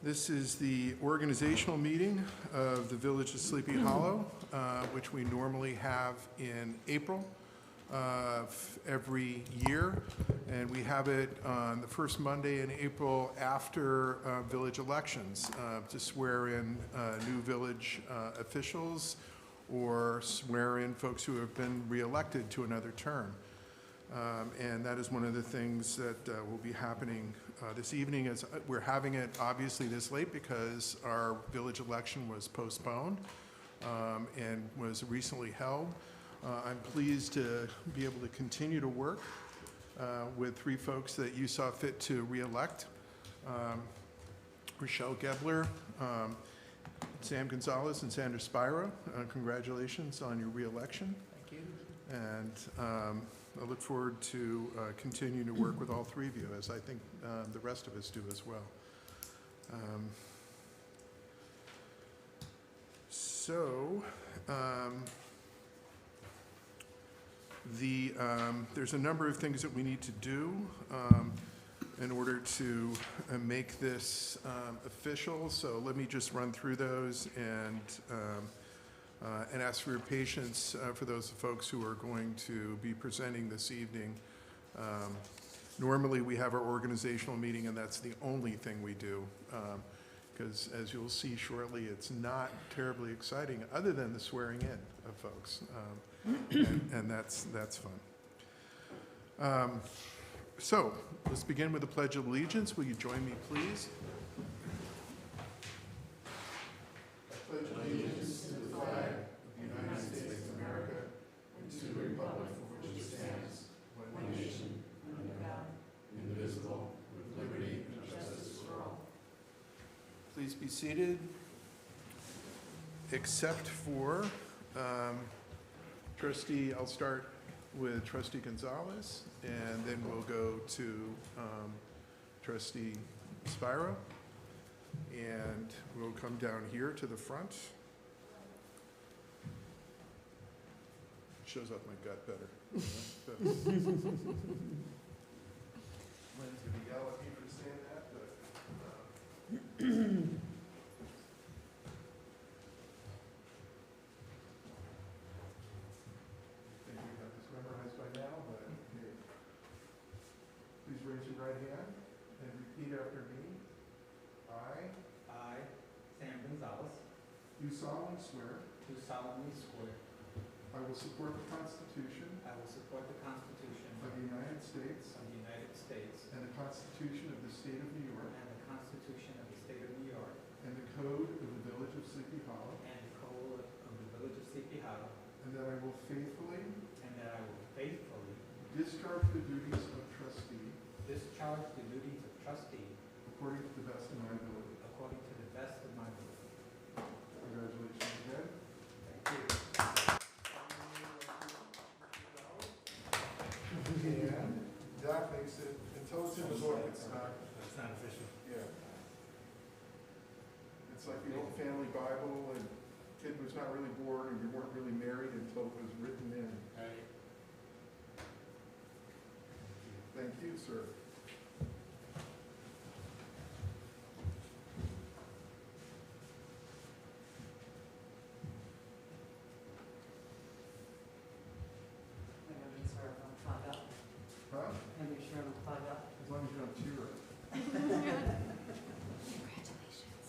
This is the organizational meeting of the Village of Sleepy Hollow, which we normally have in April of every year. And we have it on the first Monday in April after village elections to swear in new village officials or swear in folks who have been reelected to another term. And that is one of the things that will be happening this evening. As we're having it obviously this late because our village election was postponed and was recently held. I'm pleased to be able to continue to work with three folks that you saw fit to re-elect. Rochelle Gebler, Sam Gonzalez, and Sandra Spiro. Congratulations on your re-election. Thank you. And I look forward to continuing to work with all three of you, as I think the rest of us do as well. There's a number of things that we need to do in order to make this official. So let me just run through those and ask for your patience for those folks who are going to be presenting this evening. Normally we have our organizational meeting and that's the only thing we do, because as you'll see shortly, it's not terribly exciting other than the swearing in of folks, and that's fun. So let's begin with the Pledge of Allegiance. Will you join me, please? I pledge allegiance to the flag of the United States of America and to the republic for which it stands, one nation, under God, indivisible, with liberty and justice for all. Please be seated, except for Trustee, I'll start with Trustee Gonzalez, and then we'll go to Trustee Spiro, and we'll come down here to the front. Shows off my gut better. Lynn's gonna yell at me for saying that, but I think we have this memorized by now, but here. Please raise your right hand and repeat after me. I Sam Gonzalez, do solemnly swear do solemnly swear I will support the Constitution I will support the Constitution of the United States of the United States and the Constitution of the State of New York and the Constitution of the State of New York and the Code of the Village of Sleepy Hollow, and the Code of the Village of Sleepy Hollow, and that I will faithfully and that I will faithfully discharge the duties of trustee discharge the duties of trustee according to the best of my ability. according to the best of my ability. Congratulations again. Thank you. And that makes it, until it's in the book, it's not, It's not official. yeah. It's like the old family Bible, and kid was not really born, and you weren't really married until it was written in. Thank you, sir. Huh? And make sure I'm plug up. As long as you don't cheer it. Congratulations.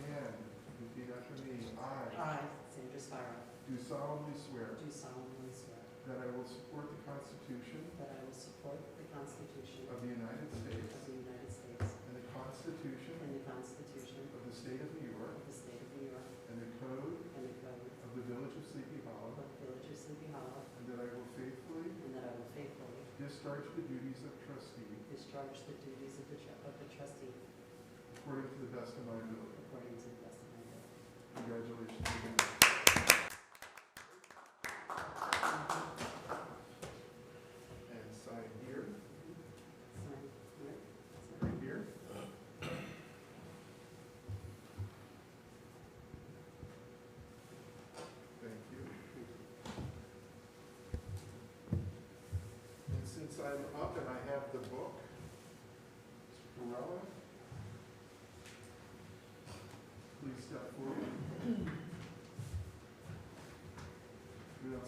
And repeat after me. I, Sandra Spiro, Do solemnly swear do solemnly swear that I will support the Constitution that I will support the Constitution of the United States of the United States and the Constitution and the Constitution of the State of New York of the State of New York and the Code and the Code of the Village of Sleepy Hollow, of the Village of Sleepy Hollow, and that I will faithfully and that I will faithfully discharge the duties of trustee discharge the duties of the trustee according to the best of my ability. according to the best of my ability. Congratulations again. And sign here, Sign here. right here. Thank you. And since I'm up and I have the book, Mr. Perella,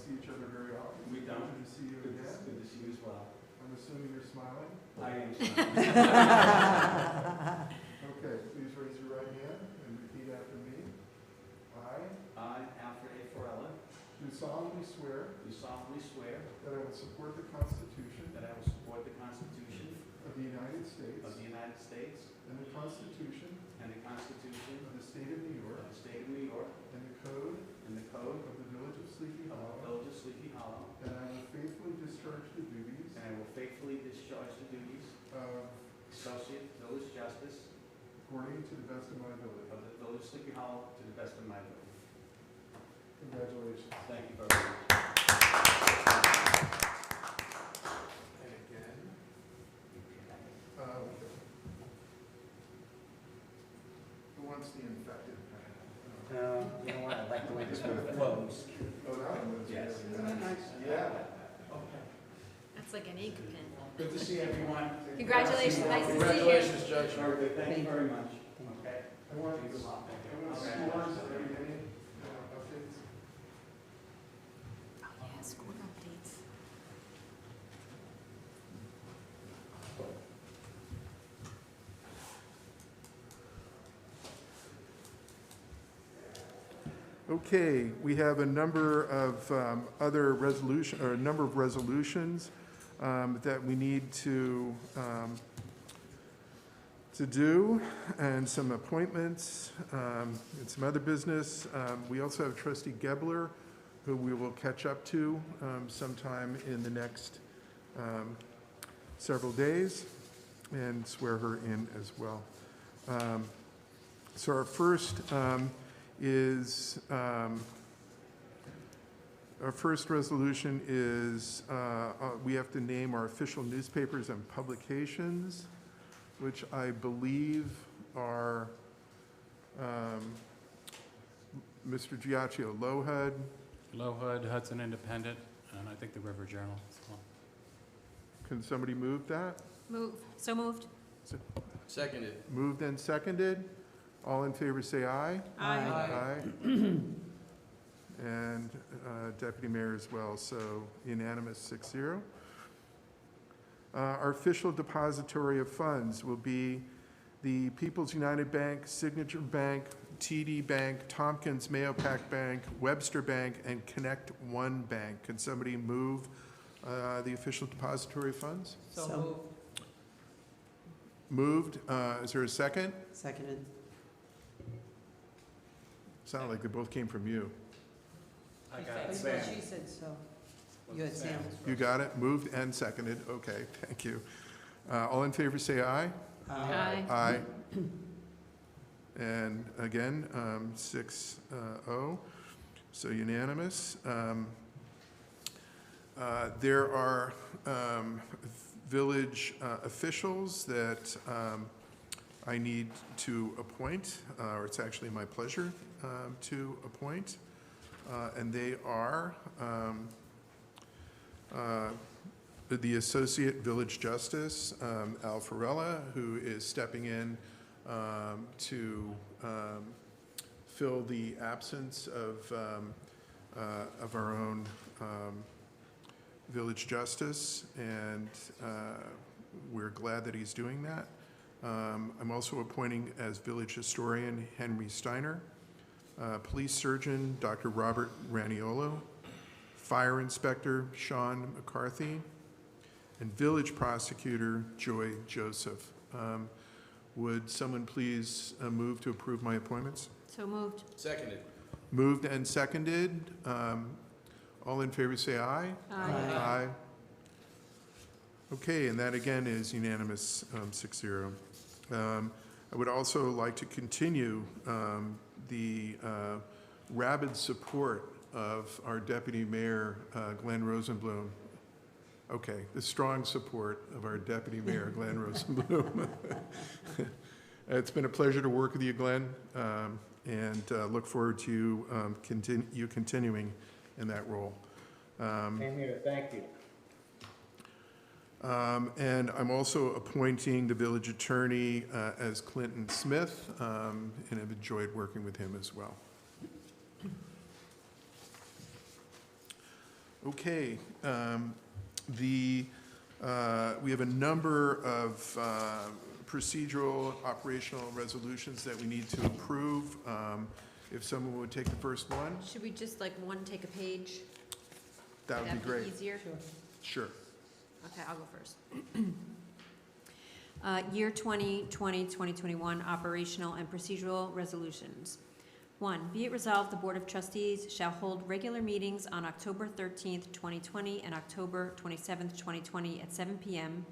see each other very often. We don't. Good to see you Good again. to see you as well. I'm assuming you're smiling. I am smiling. Okay, please raise your right hand and repeat after me. I Alfred A. Forella, do solemnly swear do solemnly swear that I will support the Constitution that I will support the Constitution of the United States of the United States and the Constitution and the Constitution of the State of New of York the State of New York and the Code and the Code of the Village of Sleepy of the Hollow, Village of Sleepy Hollow, and I will faithfully discharge the duties and I will faithfully discharge the duties of Associate Village Justice according to the best of my ability. of the Village of Sleepy Hollow to the best of my ability. Congratulations. Thank you very much. And again, who wants the infected pen? You know what, I like the way this one flows. Oh, that one was Yes. really Isn't that nice. nice? Yeah. That's like an ink pen. Good to see everyone. Congratulations, nice to see you. Congratulations, Judge. Very good, thank you very much. Okay. I want Thanks a lot. scores of everything, updates. Oh, yeah, school updates. Okay, we have a number of other resolution, or a number of resolutions that we need to do, and some appointments, and some other business. We also have trustee Gebler, who we will catch up to sometime in the next several days, and swear her in as well. So our first our first resolution is, we have to name our official newspapers and publications, which I believe are Mr. Giacchio Lohud. Lohud, Hudson Independent, and I think the River Journal as well. Can somebody move that? So moved. Seconded. Moved and seconded. All in favor say aye. Aye. And Deputy Mayor as well, so unanimous 6-0. Our official depository of funds will be the People's United Bank, Signature Bank, TD Bank, Tompkins Mahopac Bank, Webster Bank, and Connect One Bank. Can somebody move the official depository of funds? So Moved. Is there a second? Seconded. Sounded like they both came from you. I got Well, it. she said so. You had Sam. You got it? Moved and seconded. Okay, thank you. All in favor say aye. Aye. Aye. And again, 6-0, so unanimous. There are village officials that I need to appoint, or it's actually my pleasure to appoint, and they are the Associate Village Justice, Al Farella, who is stepping in to fill the absence of our own village justice, and we're glad that he's doing that. I'm also appointing as village historian Henry Steiner, police surgeon Dr. Robert Raniolo, fire inspector Sean McCarthy, and village prosecutor Joy Joseph. Would someone please move to approve my appointments? So moved. Seconded. Moved and seconded. All in favor say aye. Aye. Okay, and that again is unanimous, 6-0. I would also like to continue the rabid support of our Deputy Mayor, Glenn Rosenblum. Okay, the strong support of our Deputy Mayor, Glenn Rosenblum. It's been a pleasure to work with you, Glenn, and look forward to you continuing in that role. Same here, thank you. And I'm also appointing the village attorney as Clinton Smith, and have enjoyed working with him as well. Okay, we have a number of procedural, operational resolutions that we need to approve. If someone would take the first one, Should we just like one take a page? that would be great. Easier? Sure. Okay, I'll go first. Year 2020-2021 operational and procedural resolutions. 1, be it resolved, the Board of Trustees shall hold regular meetings on October 13th, 2020 and October 27th, 2020 at 7 p.m.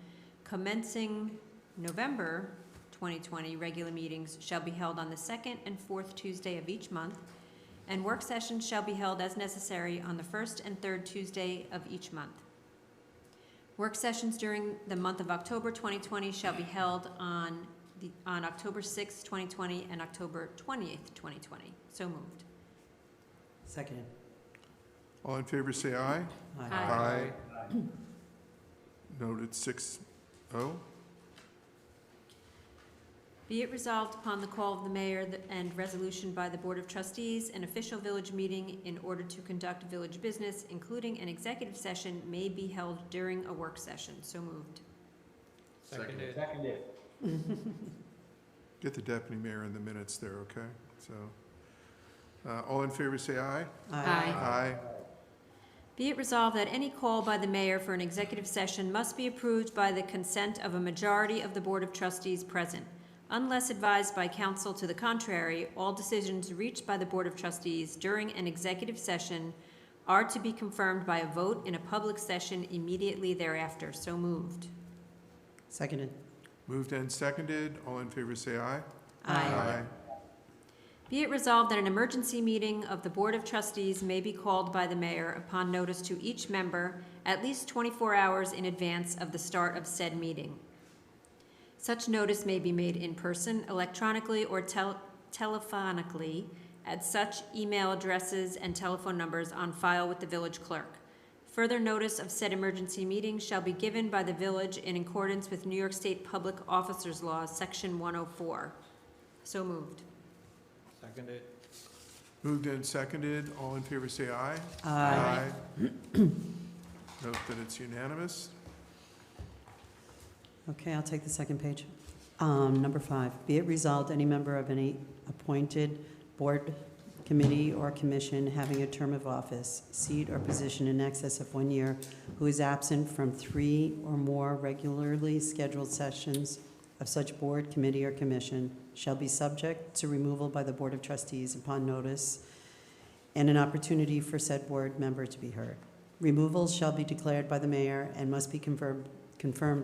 Commencing November 2020, regular meetings shall be held on the second and fourth Tuesday of each month, and work sessions shall be held as necessary on the first and third Tuesday of each month. Work sessions during the month of October 2020 shall be held on October 6th, 2020 and October 20th, 2020. So moved. Seconded. All in favor, say aye. Aye. Noted 6-0. Be it resolved upon the call of the mayor and resolution by the Board of Trustees, an official village meeting in order to conduct village business, including an executive session, may be held during a work session. So moved. Seconded. Get the deputy mayor in the minutes there, okay? So, all in favor, say aye. Aye. Be it resolved that any call by the mayor for an executive session must be approved by the consent of a majority of the Board of Trustees present. Unless advised by counsel to the contrary, all decisions reached by the Board of Trustees during an executive session are to be confirmed by a vote in a public session immediately thereafter. So moved. Seconded. Moved and seconded. All in favor, say aye. Aye. Be it resolved that an emergency meeting of the Board of Trustees may be called by the mayor upon notice to each member at least 24 hours in advance of the start of said meeting. Such notice may be made in person, electronically, or telephonically at such email addresses and telephone numbers on file with the village clerk. Further notice of said emergency meeting shall be given by the village in accordance with New York State Public Officers Law, Section 104. So moved. Seconded. Moved and seconded. All in favor, say aye. Aye. Note that it's unanimous. Okay, I'll take the second page. Number 5, be it resolved, any member of any appointed board, committee, or commission having a term of office, seat, or position in excess of 1 year, who is absent from 3 or more regularly scheduled sessions of such board, committee, or commission shall be subject to removal by the Board of Trustees upon notice and an opportunity for said board member to be heard. Removals shall be declared by the mayor and must be confirmed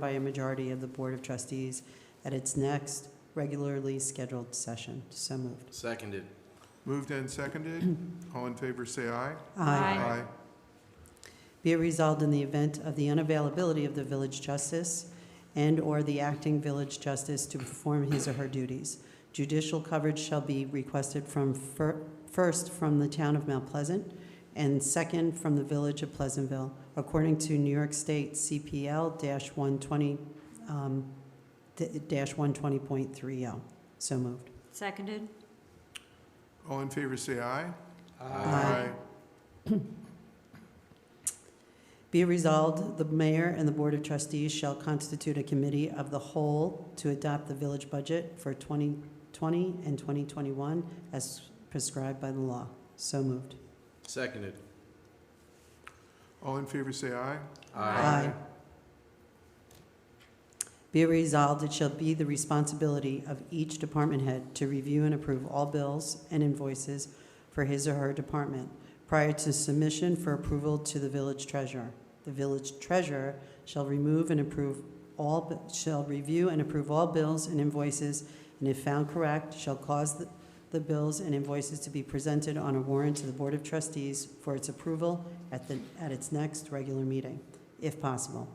by a majority of the Board of Trustees at its next regularly scheduled session. So moved. Seconded. Moved and seconded. All in favor, say aye. Aye. Be it resolved, in the event of the unavailability of the village justice and/or the acting village justice to perform his or her duties, judicial coverage shall be requested from first from the town of Mount Pleasant and second from the village of Pleasantville, according to New York State CPL-120.30. So moved. Seconded. All in favor, say aye. Aye. Be it resolved, the mayor and the Board of Trustees shall constitute a committee of the whole to adopt the village budget for 2020 and 2021 as prescribed by the law. So moved. Seconded. All in favor, say aye. Aye. Be it resolved, it shall be the responsibility of each department head to review and approve all bills and invoices for his or her department prior to submission for approval to the village treasurer. The village treasurer shall review and approve all bills and invoices, and if found correct, shall cause the bills and invoices to be presented on a warrant to the Board of Trustees for its approval at its next regular meeting, if possible.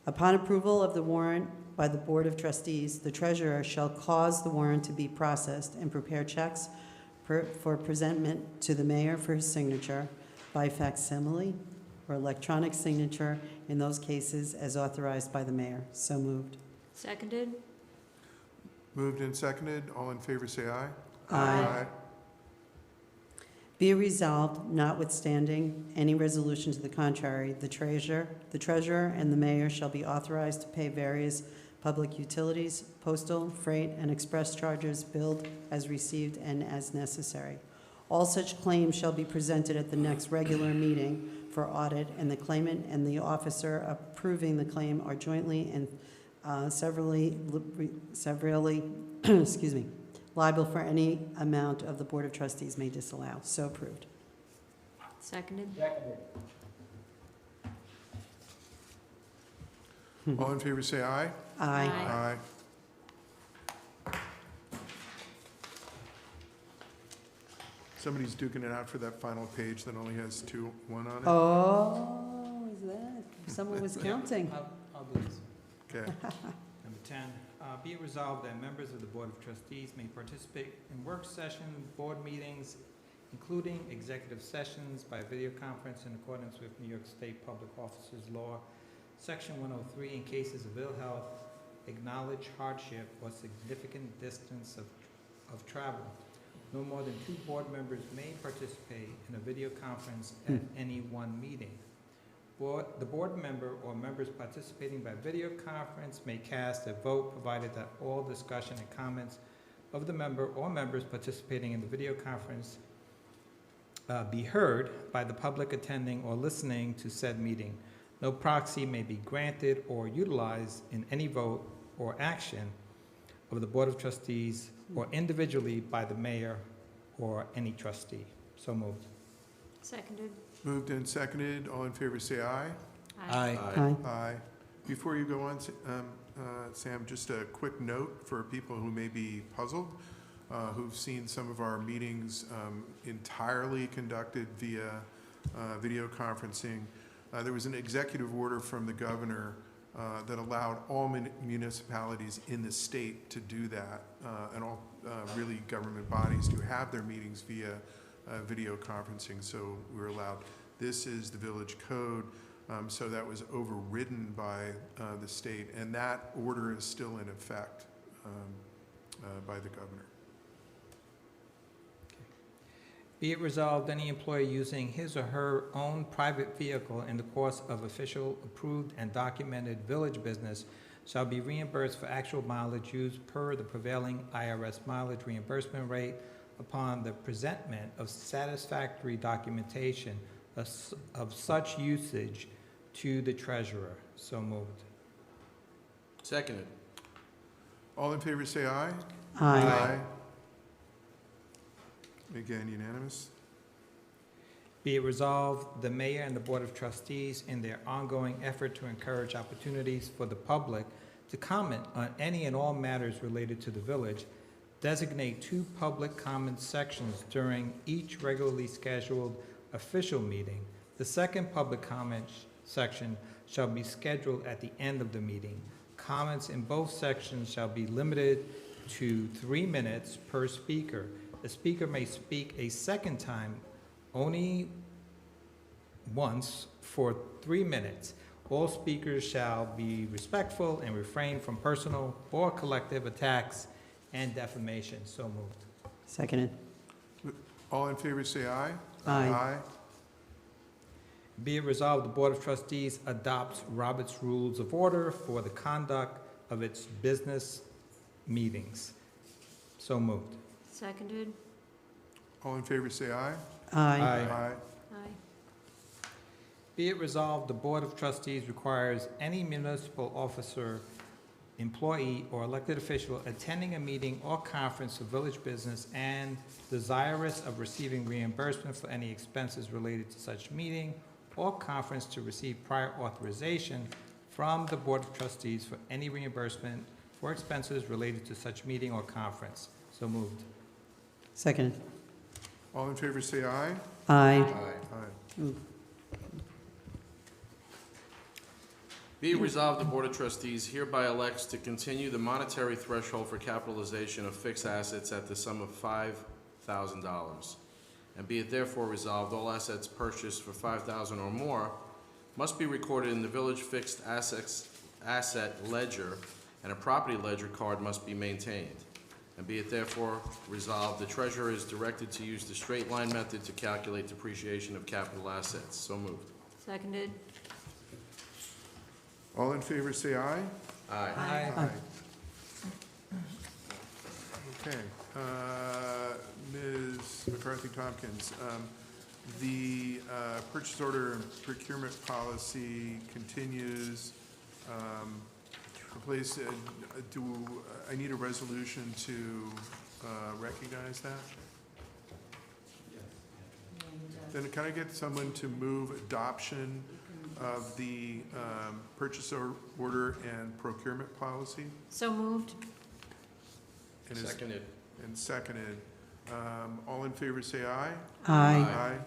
Upon approval of the warrant by the Board of Trustees, the treasurer shall cause the warrant to be processed and prepare checks for presentment to the mayor for his signature by facsimile or electronic signature in those cases as authorized by the mayor. So moved. Seconded. Moved and seconded. All in favor, say aye. Aye. Be it resolved, notwithstanding any resolution to the contrary, the treasurer and the mayor shall be authorized to pay various public utilities, postal, freight, and express charges billed as received and as necessary. All such claims shall be presented at the next regular meeting for audit, and the claimant and the officer approving the claim are jointly and severally excuse me, liable for any amount of the Board of Trustees may disallow. So approved. Seconded. All in favor, say aye. Aye. Aye. Somebody's duking it out for that final page that only has one on it. Oh, is that? Someone was counting. I'll do this. Okay. Number 10, be it resolved that members of the Board of Trustees may participate in work session board meetings, including executive sessions by video conference in accordance with New York State Public Officers Law, Section 103, in cases of ill health, acknowledge hardship, or significant distance of travel. No more than 2 board members may participate in a video conference at any one meeting. The board member or members participating by video conference may cast a vote, provided that all discussion and comments of the member or members participating in the video conference be heard by the public attending or listening to said meeting. No proxy may be granted or utilized in any vote or action of the Board of Trustees or individually by the mayor or any trustee. So moved. Seconded. Moved and seconded. All in favor, say aye. Aye. Aye. Before you go on, Sam, just a quick note for people who may be puzzled, who've seen some of our meetings entirely conducted via video conferencing. There was an executive order from the governor that allowed all municipalities in the state to do that, and all really government bodies to have their meetings via video conferencing, so we're allowed. This is the village code, so that was overridden by the state, and that order is still in effect by the governor. Be it resolved, any employee using his or her own private vehicle in the course of official approved and documented village business shall be reimbursed for actual mileage used per the prevailing IRS mileage reimbursement rate upon the presentment of satisfactory documentation of such usage to the treasurer. So moved. Seconded. All in favor, say aye. Aye. Again, unanimous. Be it resolved, the mayor and the Board of Trustees, in their ongoing effort to encourage opportunities for the public to comment on any and all matters related to the village, designate 2 public comment sections during each regularly scheduled official meeting. The second public comment section shall be scheduled at the end of the meeting. Comments in both sections shall be limited to 3 minutes per speaker. The speaker may speak a second time only once for 3 minutes. All speakers shall be respectful and refrain from personal or collective attacks and defamation. So moved. Seconded. All in favor, say aye. Aye. Be it resolved, the Board of Trustees adopts Robert's Rules of Order for the conduct of its business meetings. So moved. Seconded. All in favor, say aye. Aye. Aye. Aye. Be it resolved, the Board of Trustees requires any municipal officer, employee, or elected official attending a meeting or conference of village business and desirous of receiving reimbursement for any expenses related to such meeting or conference to receive prior authorization from the Board of Trustees for any reimbursement for expenses related to such meeting or conference. So moved. Seconded. All in favor, say aye. Aye. Aye. Ooh. Be it resolved, the Board of Trustees hereby elects to continue the monetary threshold for capitalization of fixed assets at the sum of $5,000. And be it therefore resolved, all assets purchased for $5,000 or more must be recorded in the village fixed asset ledger, and a property ledger card must be maintained. And be it therefore resolved, the treasurer is directed to use the straight line method to calculate depreciation of capital assets. So moved. Seconded. All in favor, say aye. Aye. Aye. Okay. Ms. McCarthy-Tompkins, the purchase order and procurement policy continues. I need a resolution to recognize that? Then can I get someone to move adoption of the purchase order and procurement policy? So moved. And is- Seconded. And seconded. All in favor, say aye. Aye.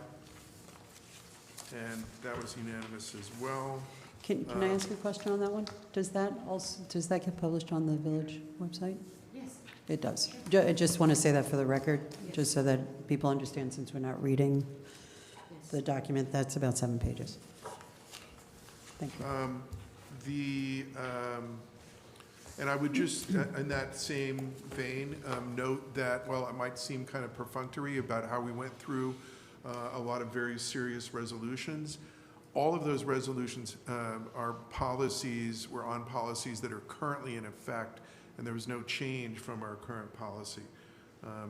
And that was unanimous as well. Can I ask a question on that one? Does that get published on the village website? Yes. It does. I just want to say that for the record, just so that people understand, since we're not reading the document, that's about 7 pages. Thank you. And I would just, in that same vein, note that while it might seem kind of perfunctory about how we went through a lot of very serious resolutions, all of those resolutions are policies, were on policies that are currently in effect, and there was no change from our current policy.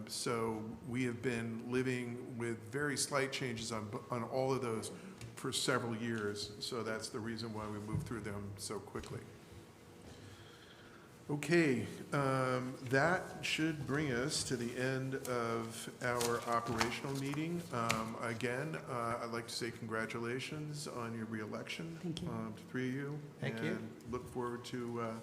So we have been living with very slight changes on all of those for several years, so that's the reason why we moved through them so quickly. Okay, that should bring us to the end of our operational meeting. Again, I'd like to say congratulations on your reelection. Thank you. To 3 of you. Thank you. And look forward to,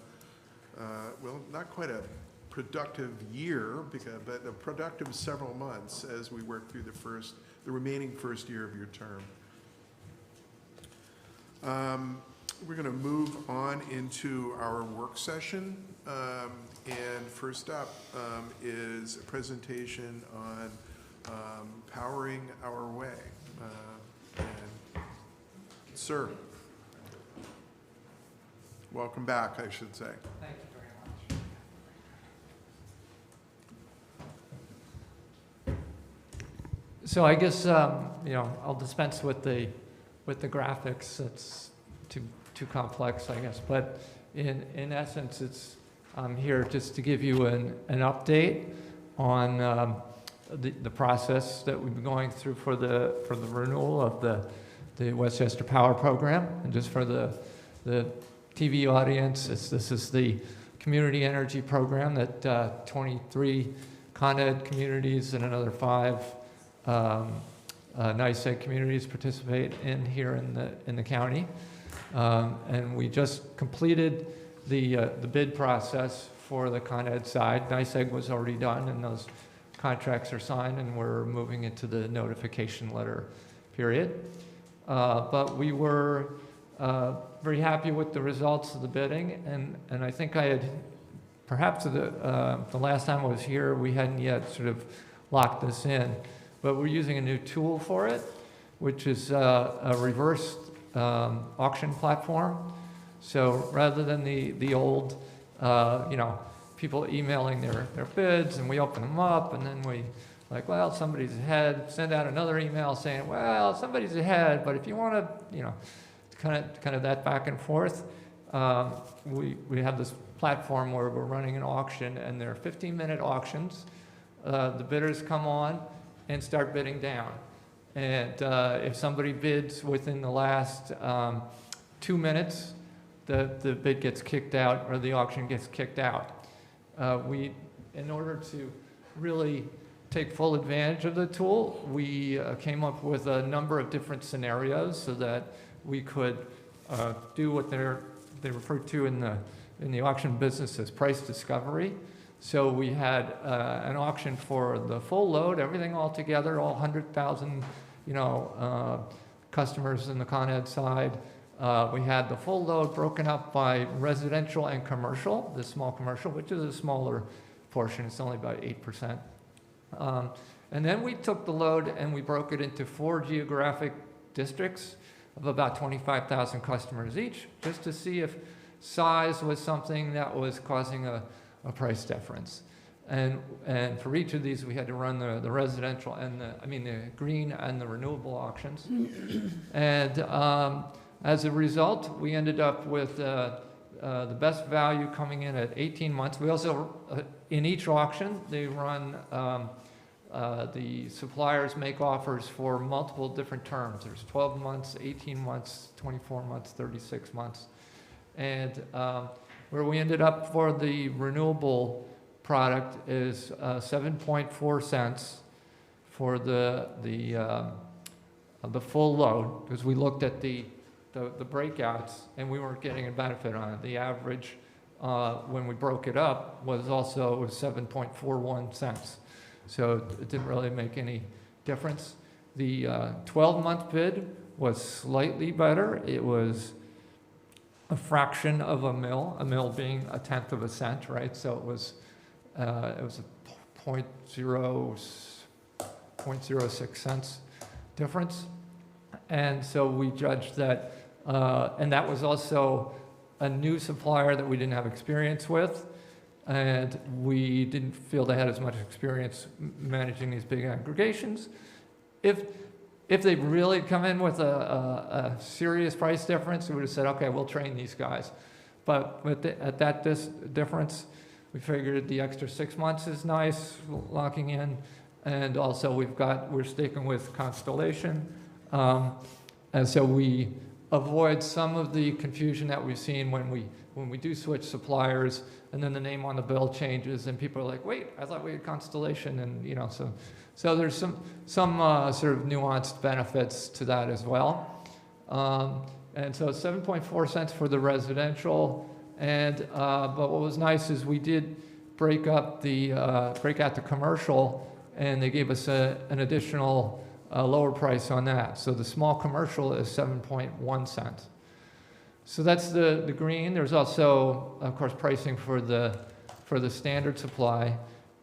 well, not quite a productive year, but a productive several months as we work through the remaining first year of your term. We're going to move on into our work session. And first up is a presentation on powering our way. And sir, welcome back, I should say. Thank you very much. So I guess, I'll dispense with the graphics. It's too complex, I guess. But in essence, I'm here just to give you an update on the process that we've been going through for the renewal of the Westchester Power Program. And just for the TV audience, this is the community energy program that 23 Con Ed communities and another 5 NICEAG communities participate in here in the county. And we just completed the bid process for the Con Ed side. NICEAG was already done, and those contracts are signed, and we're moving into the notification letter period. But we were very happy with the results of the bidding, and I think I had, perhaps the last time I was here, we hadn't yet sort of locked this in, but we're using a new tool for it, which is a reverse auction platform. So rather than the old, people emailing their bids, and we open them up, and then we like, well, somebody's ahead, send out another email saying, well, somebody's ahead, but if you want to, kind of that back and forth, we have this platform where we're running an auction, and they're 15-minute auctions. The bidders come on and start bidding down. And if somebody bids within the last 2 minutes, the bid gets kicked out, or the auction gets kicked out. In order to really take full advantage of the tool, we came up with a number of different scenarios so that we could do what they refer to in the auction business as price discovery. So we had an auction for the full load, everything all together, all 100,000, customers in the Con Ed side. We had the full load broken up by residential and commercial, the small commercial, which is a smaller portion. It's only about 8%. And then we took the load and we broke it into 4 geographic districts of about 25,000 customers each, just to see if size was something that was causing a price difference. And for each of these, we had to run the residential and the green and the renewable auctions. And as a result, we ended up with the best value coming in at 18 months. We also, in each auction, they run, the suppliers make offers for multiple different terms. There's 12 months, 18 months, 24 months, 36 months. And where we ended up for the renewable product is 7.4 cents for the full load, because we looked at the breakouts and we weren't getting a benefit on it. The average when we broke it up was 7.41 cents. So it didn't really make any difference. The 12-month bid was slightly better. It was a fraction of a mil being 1/10 of a cent, right? So it was a 0.06 cents difference. And so we judged that, and that was also a new supplier that we didn't have experience with, and we didn't feel they had as much experience managing these big aggregations. If they really come in with a serious price difference, we would have said, okay, we'll train these guys. But at that difference, we figured the extra 6 months is nice, locking in, and also we're sticking with Constellation. And so we avoid some of the confusion that we've seen when we do switch suppliers, and then the name on the bill changes, and people are like, wait, I thought we had Constellation, and so there's some sort of nuanced benefits to that as well. And so 7.4 cents for the residential, and but what was nice is we did break out the commercial, and they gave us an additional lower price on that. So the small commercial is 7.1 cents. So that's the green. There's also, of course, pricing for the standard supply.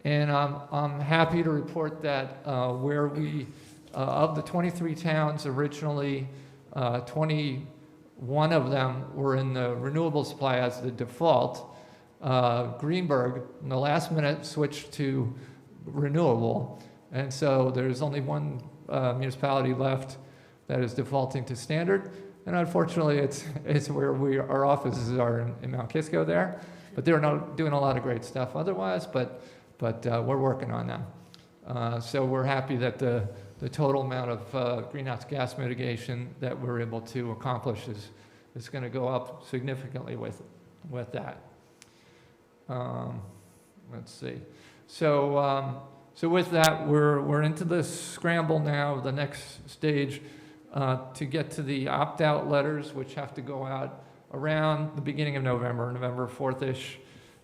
And I'm happy to report that where we, of the 23 towns originally, 21 of them were in the renewable supply as the default. Greenberg, in the last minute, switched to renewable. And so there's only one municipality left that is defaulting to standard. And unfortunately, it's where our offices are in Mount Kisco there. But they're not doing a lot of great stuff otherwise, but we're working on them. So we're happy that the total amount of greenhouse gas mitigation that we're able to accomplish is going to go up significantly with that. Let's see. So with that, we're into the scramble now, the next stage, to get to the opt-out letters, which have to go out around the beginning of November 4th-ish.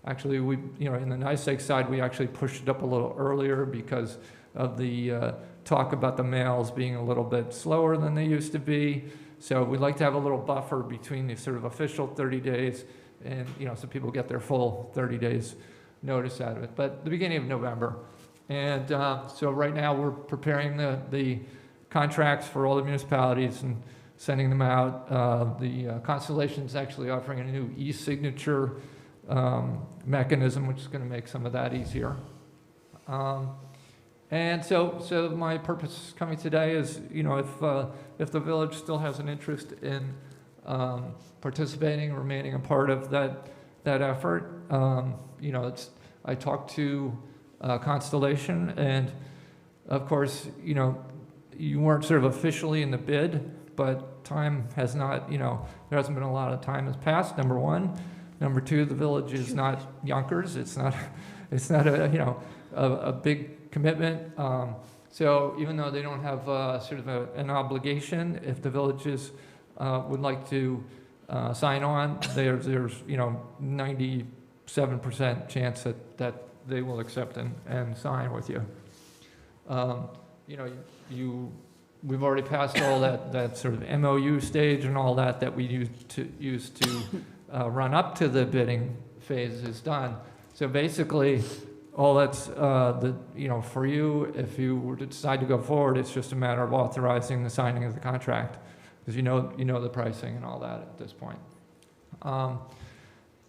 Actually, in the NYSEG side, we actually pushed it up a little earlier because of the talk about the mails being a little bit slower than they used to be. So we'd like to have a little buffer between the sort of official 30 days and, so people get their full 30 days notice out of it. But the beginning of November. And so right now we're preparing the contracts for all the municipalities and sending them out. The Constellation's actually offering a new e-signature mechanism, which is going to make some of that easier. And so my purpose coming today is, if the village still has an interest in participating, remaining a part of that effort, I talked to Constellation, and of course, you weren't sort of officially in the bid, but time has not, there hasn't been a lot of time has passed, number one. Number two, the village is not Yonkers. It's not a big commitment. So even though they don't have sort of an obligation, if the villages would like to sign on, there's 97% chance that they will accept and sign with you. We've already passed all that sort of MOU stage and all that we used to run up to the bidding phase is done. So basically, all that's for you, if you were to decide to go forward, it's just a matter of authorizing the signing of the contract, because you know the pricing and all that at this point. And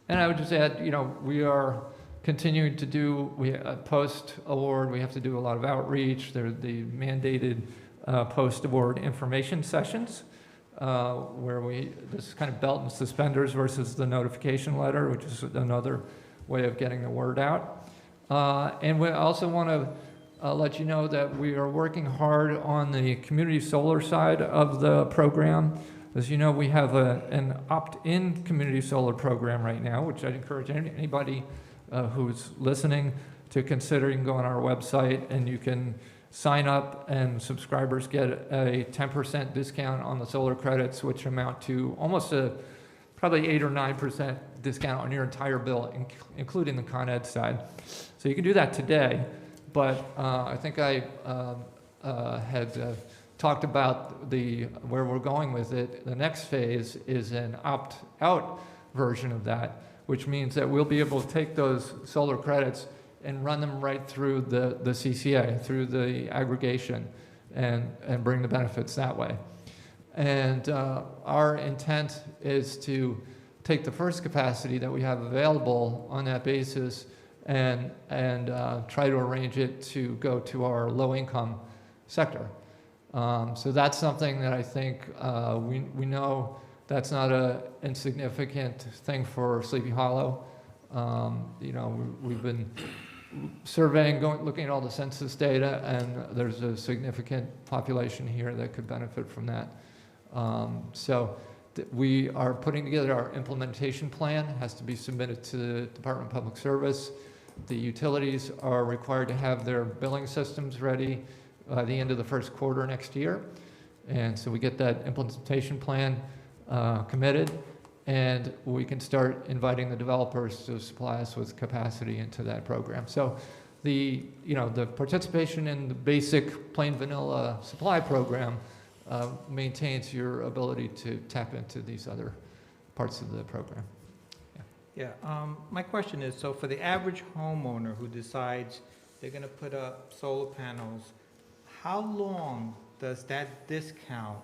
I would just add, we are continuing to do, post-award, we have to do a lot of outreach. There are the mandated post-award information sessions, where this is kind of belt and suspenders versus the notification letter, which is another way of getting the word out. And we also want to let you know that we are working hard on the community solar side of the program. As you know, we have an opt-in community solar program right now, which I'd encourage anybody who's listening to consider. You can go on our website and you can sign up, and subscribers get a 10% discount on the solar credits, which amount to almost probably 8 or 9% discount on your entire bill, including the Con Ed side. So you can do that today, but I think I had talked about where we're going with it. The next phase is an opt-out version of that, which means that we'll be able to take those solar credits and run them right through the CCA, through the aggregation, and bring the benefits that way. And our intent is to take the first capacity that we have available on that basis and try to arrange it to go to our low-income sector. So that's something that I think we know that's not an insignificant thing for Sleepy Hollow. We've been surveying, looking at all the census data, and there's a significant population here that could benefit from that. We are putting together our implementation plan. It has to be submitted to the Department of Public Service. The utilities are required to have their billing systems ready by the end of the first quarter next year. And so we get that implementation plan committed, and we can start inviting the developers to supply us with capacity into that program. So the participation in the basic plain vanilla supply program maintains your ability to tap into these other parts of the program. Yeah, my question is, so for the average homeowner who decides they're gonna put up solar panels, how long does that discount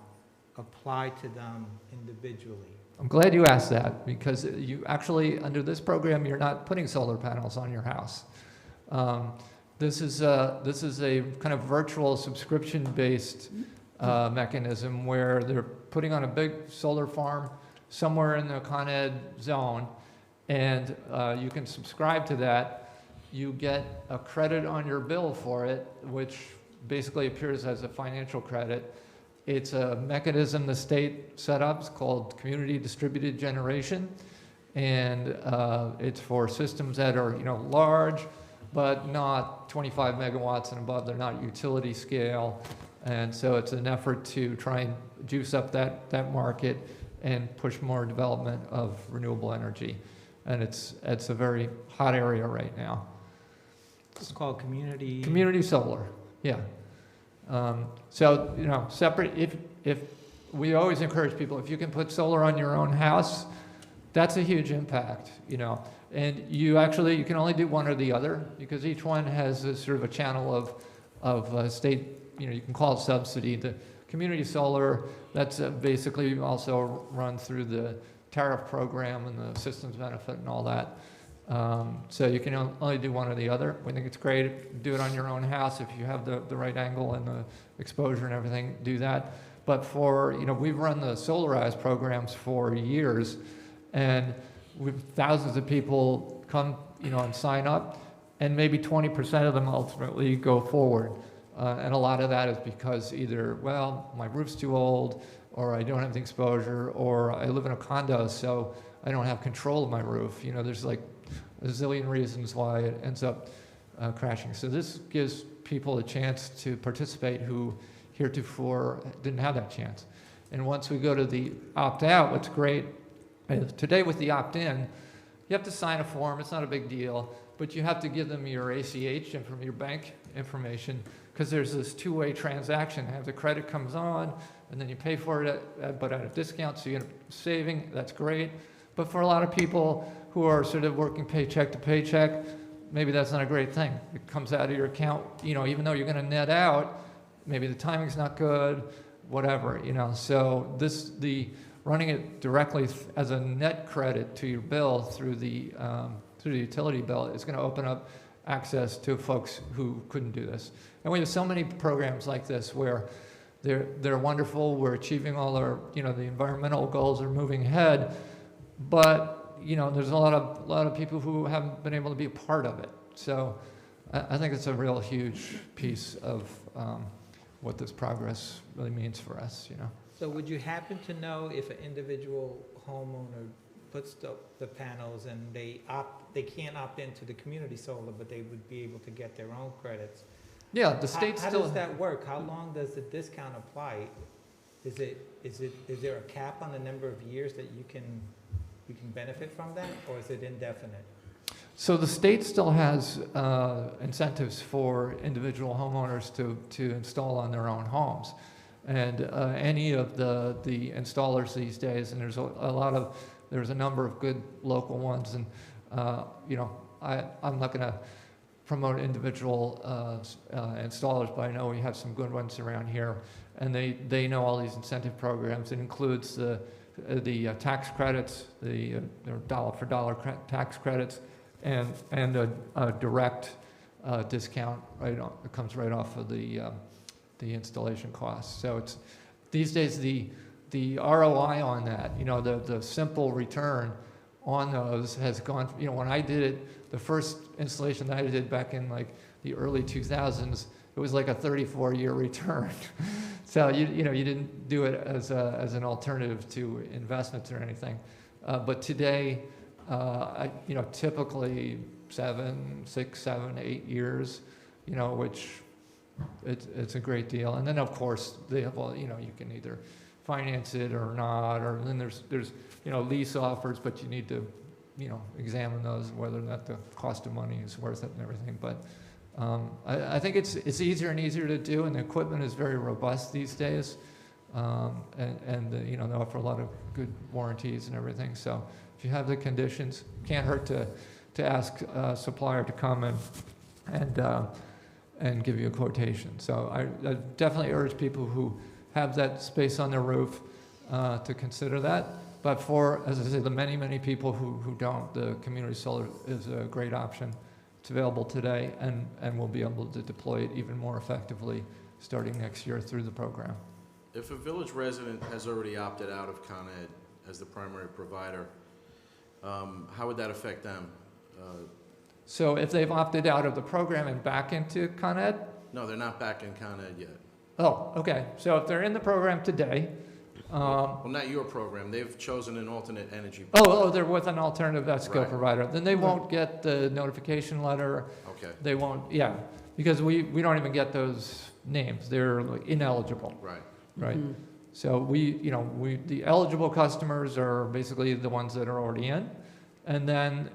apply to them individually? I'm glad you asked that, because you actually, under this program, you're not putting solar panels on your house. This is a kind of virtual subscription-based mechanism where they're putting on a big solar farm somewhere in the Con Ed zone, and you can subscribe to that. You get a credit on your bill for it, which basically appears as a financial credit. It's a mechanism the state set up. It's called community distributed generation, and it's for systems that are large, but not 25 megawatts and above. They're not utility scale, and so it's an effort to try and juice up that market and push more development of renewable energy. And it's a very hot area right now. It's called Community solar, yeah. Separate, if we always encourage people, if you can put solar on your own house, that's a huge impact, and you can only do one or the other, because each one has a sort of a channel of state, you can call it subsidy. The community solar, that's basically also run through the tariff program and the systems benefit and all that. So you can only do one or the other. We think it's great. Do it on your own house if you have the right angle and the exposure and everything, do that. But we've run the solarized programs for years, and thousands of people come, and sign up, and maybe 20% of them ultimately go forward. And a lot of that is because either, my roof's too old, or I don't have the exposure, or I live in a condo, so I don't have control of my roof. There's like a zillion reasons why it ends up crashing. So this gives people a chance to participate who heretofore didn't have that chance. And once we go to the opt-out, what's great is today with the opt-in, you have to sign a form. It's not a big deal, but you have to give them your ACH and from your bank information, because there's this two-way transaction. The credit comes on, and then you pay for it, but at a discount, so you get a saving. That's great. But for a lot of people who are sort of working paycheck to paycheck, maybe that's not a great thing. It comes out of your account, even though you're going to net out, maybe the timing's not good, whatever, So running it directly as a net credit to your bill through the through the utility bill is going to open up access to folks who couldn't do this. And we have so many programs like this where they're wonderful. We're achieving all our, the environmental goals are moving ahead, but there's a lot of people who haven't been able to be a part of it. So I think it's a real huge piece of what this progress really means for us. So would you happen to know if an individual homeowner puts the panels and they can't opt into the community solar, but they would be able to get their own credits? Yeah, the state How still. does that work? How long does the discount apply? Is there a cap on the number of years that you can benefit from that, or is it indefinite? So the state still has incentives for individual homeowners to install on their own homes. And any of the installers these days, and there's a number of good local ones, and I'm not going to promote individual installers, but I know we have some good ones around here, and they know all these incentive programs. It includes the tax credits, the dollar for dollar tax credits, and a direct discount it comes right off of the installation costs. So it's these days the ROI on that, the simple return on those has gone. When I did it, the first installation that I did back in like the early 2000s, it was like a 34-year return. So you didn't do it as an alternative to investments or anything. But today, typically 6, 7, 8 years, which it's a great deal. And then of course they have you can either finance it or not, or then there's lease offers, but you need to examine those, whether or not the cost of money is worth it and everything. But I think it's easier and easier to do, and the equipment is very robust these days, and they offer a lot of good warranties and everything. So if you have the conditions, can't hurt to ask a supplier to come and give you a quotation. So I definitely urge people who have that space on their roof to consider that. But for, as I say, the many, many people who don't, the community solar is a great option. It's available today, and we'll be able to deploy it even more effectively starting next year through the program. If a village resident has already opted out of Con Ed as the primary provider, how would that affect them? So if they've opted out of the program and back into Con Ed? No, they're not back in Con Ed yet. Oh, okay. So if they're in the program today, well, not your program. They've chosen an alternate energy. they're with an alternative ESCO Right. provider. Then they won't get the notification letter. Okay, They won't, because we don't even get those names. They're like ineligible, right. right? Mhm. So the eligible customers are basically the ones that are already in. And then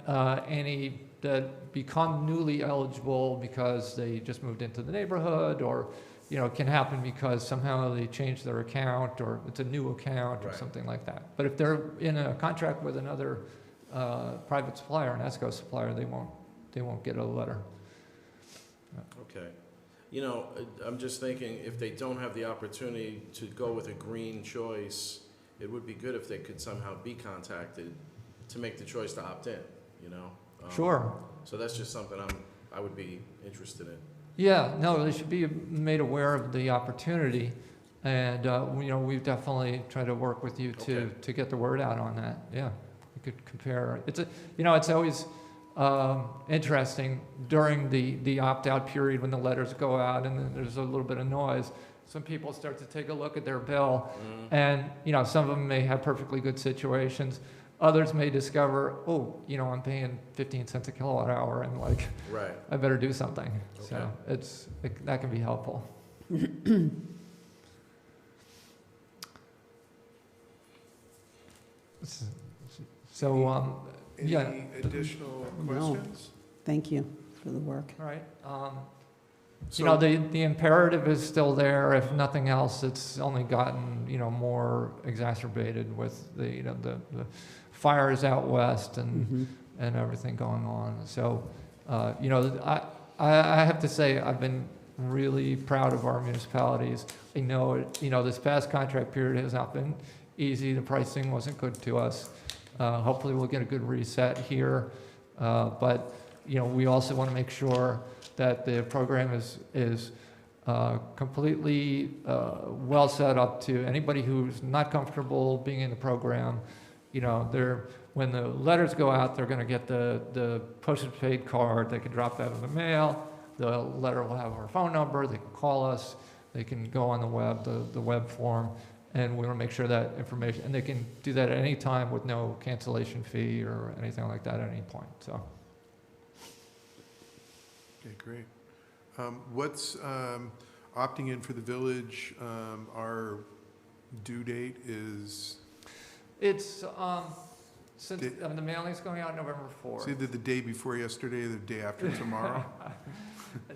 any that become newly eligible because they just moved into the neighborhood, or it can happen because somehow they changed their account, or it's a new account, or Right. something like that. But if they're in a contract with another private supplier, an ESCO supplier, they won't get a letter. Okay. I'm just thinking, if they don't have the opportunity to go with a green choice, it would be good if they could somehow be contacted to make the choice to opt in, Sure. So that's just something I would be interested in. Yeah, no, they should be made aware of the opportunity, and we've definitely tried to work with you to get the word out on that. Yeah, you could compare. It's always interesting during the opt-out period when the letters go out and then there's a little bit of noise. Some people start to take a look at their bill, and some of them may have perfectly good situations. Others may discover, I'm paying 15 cents a kilowatt hour, and Right. I better do something. Okay. So that can be helpful. So, Any yeah. additional No. questions? Thank you for the work. all right. So, The imperative is still there. If nothing else, it's only gotten, more exacerbated with the fires out west and everything going on. So, I have to say I've been really proud of our municipalities. I know, this past contract period has not been easy. The pricing wasn't good to us. Hopefully we'll get a good reset here. But, we also want to make sure that the program is completely well set up to anybody who's not comfortable being in the program. When the letters go out, they're going to get the postage paid card. They can drop that in the mail. The letter will have our phone number. They can call us. They can go on the web, the web form, and we want to make sure that information, and they can do that at any time with no cancellation fee or anything like that at any point, so. Okay, great. What's opting in for the village? Our due date is, It's, since the mailing's going out November 4th. it's either the day before yesterday or the day after tomorrow.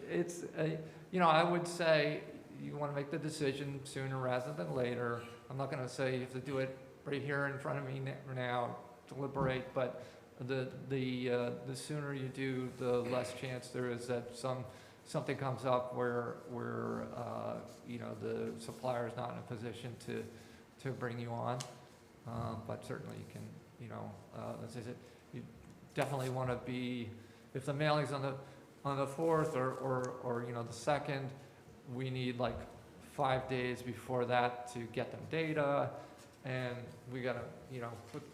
It's, I would say you want to make the decision sooner rather than later. I'm not going to say you have to do it right here in front of me now, deliberate, but the sooner you do, the less chance there is that something comes up where the supplier is not in a position to bring you on. But certainly you can, as I said, you definitely want to be, if the mailing's on the 4th or the 2nd, we need like 5 days before that to get them data, and we gotta,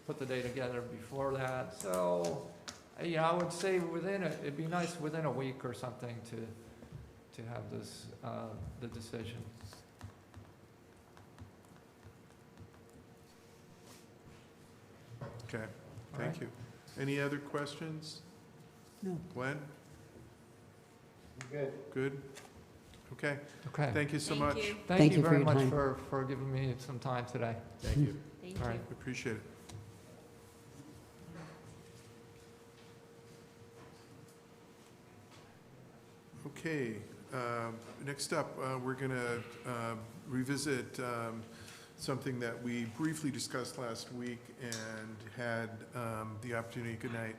put the data together before that. So, I would say it'd be nice within a week or something to have this, the decision. Okay, All thank right. you. Any other questions? No. Glenn? Good. Good? Okay, Okay. thank you so Thank much. you. Thank you for very your much time. for giving me some time today. Thank you. Thank All you. right. Appreciate it. Okay, next up, we're going to revisit something that we briefly discussed last week and had the opportunity, good night,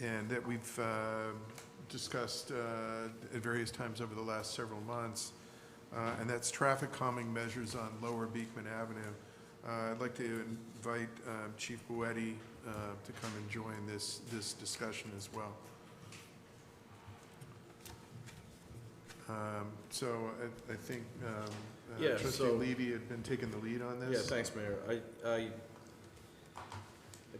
and that we've discussed at various times over the last several months, and that's traffic calming measures on Lower Beekman Avenue. I'd like to invite Chief Boetti to come and join this discussion as well. So I think Yeah, Trustee so- Levy had been taking the lead on Yeah, this. thanks, Mayor. I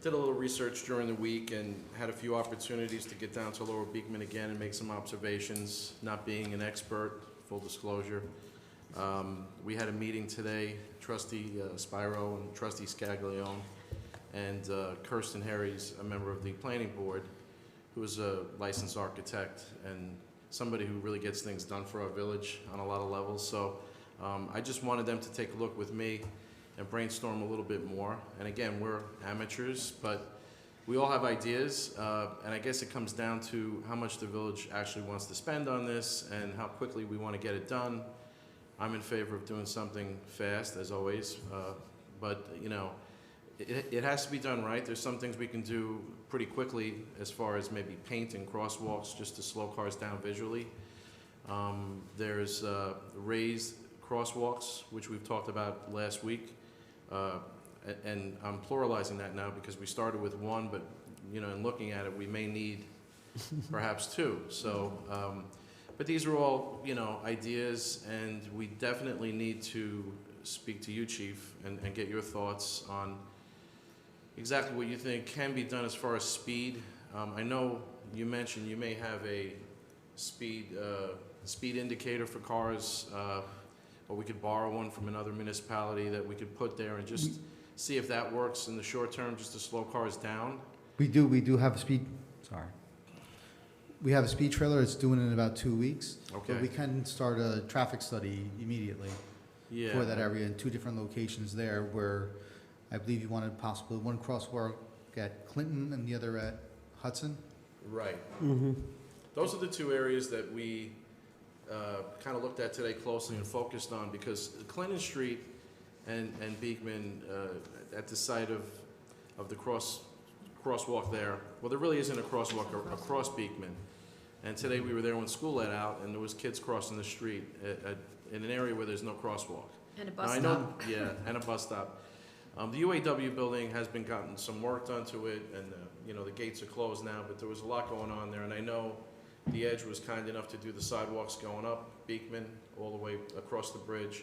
did a little research during the week and had a few opportunities to get down to Lower Beekman again and make some observations, not being an expert, full disclosure. We had a meeting today, Trustee Spiro and Trustee Scaglione, and Kirsten Harry's a member of the planning board, who is a licensed architect and somebody who really gets things done for our village on a lot of levels. So I just wanted them to take a look with me and brainstorm a little bit more. And again, we're amateurs, but we all have ideas, and I guess it comes down to how much the village actually wants to spend on this and how quickly we want to get it done. I'm in favor of doing something fast, as always, but it has to be done right. There's some things we can do pretty quickly as far as maybe painting crosswalks just to slow cars down visually. There's raised crosswalks, which we've talked about last week. And I'm pluralizing that now because we started with one, but in looking at it, we may need perhaps two. So, but these are all ideas, and we definitely need to speak to you, Chief, and get your thoughts on exactly what you think can be done as far as speed. I know you mentioned you may have a speed indicator for cars, or we could borrow one from another municipality that we could put there and just see if that works in the short term, just to slow cars down. We do have a speed, we have a speed trailer. It's doing it in about 2 weeks. Okay. But we can start a traffic study immediately Yeah. for that area in 2 different locations there, where I believe you wanted possibly one crosswalk at Clinton and the other at Hudson. Right. Mm-hmm. Those are the two areas that we kind of looked at today closely and focused on, because Clinton Street and Beekman, at the site of the crosswalk there, well, there really isn't a crosswalk across Beekman. And today we were there when school let out, and there was kids crossing the street in an area where there's no crosswalk. And a Now, bus I stop. know, yeah, and a bus stop. The UAW building has been gotten some work done to it, and, the gates are closed now, but there was a lot going on there, and I know the Edge was kind enough to do the sidewalks going up Beekman all the way across the bridge,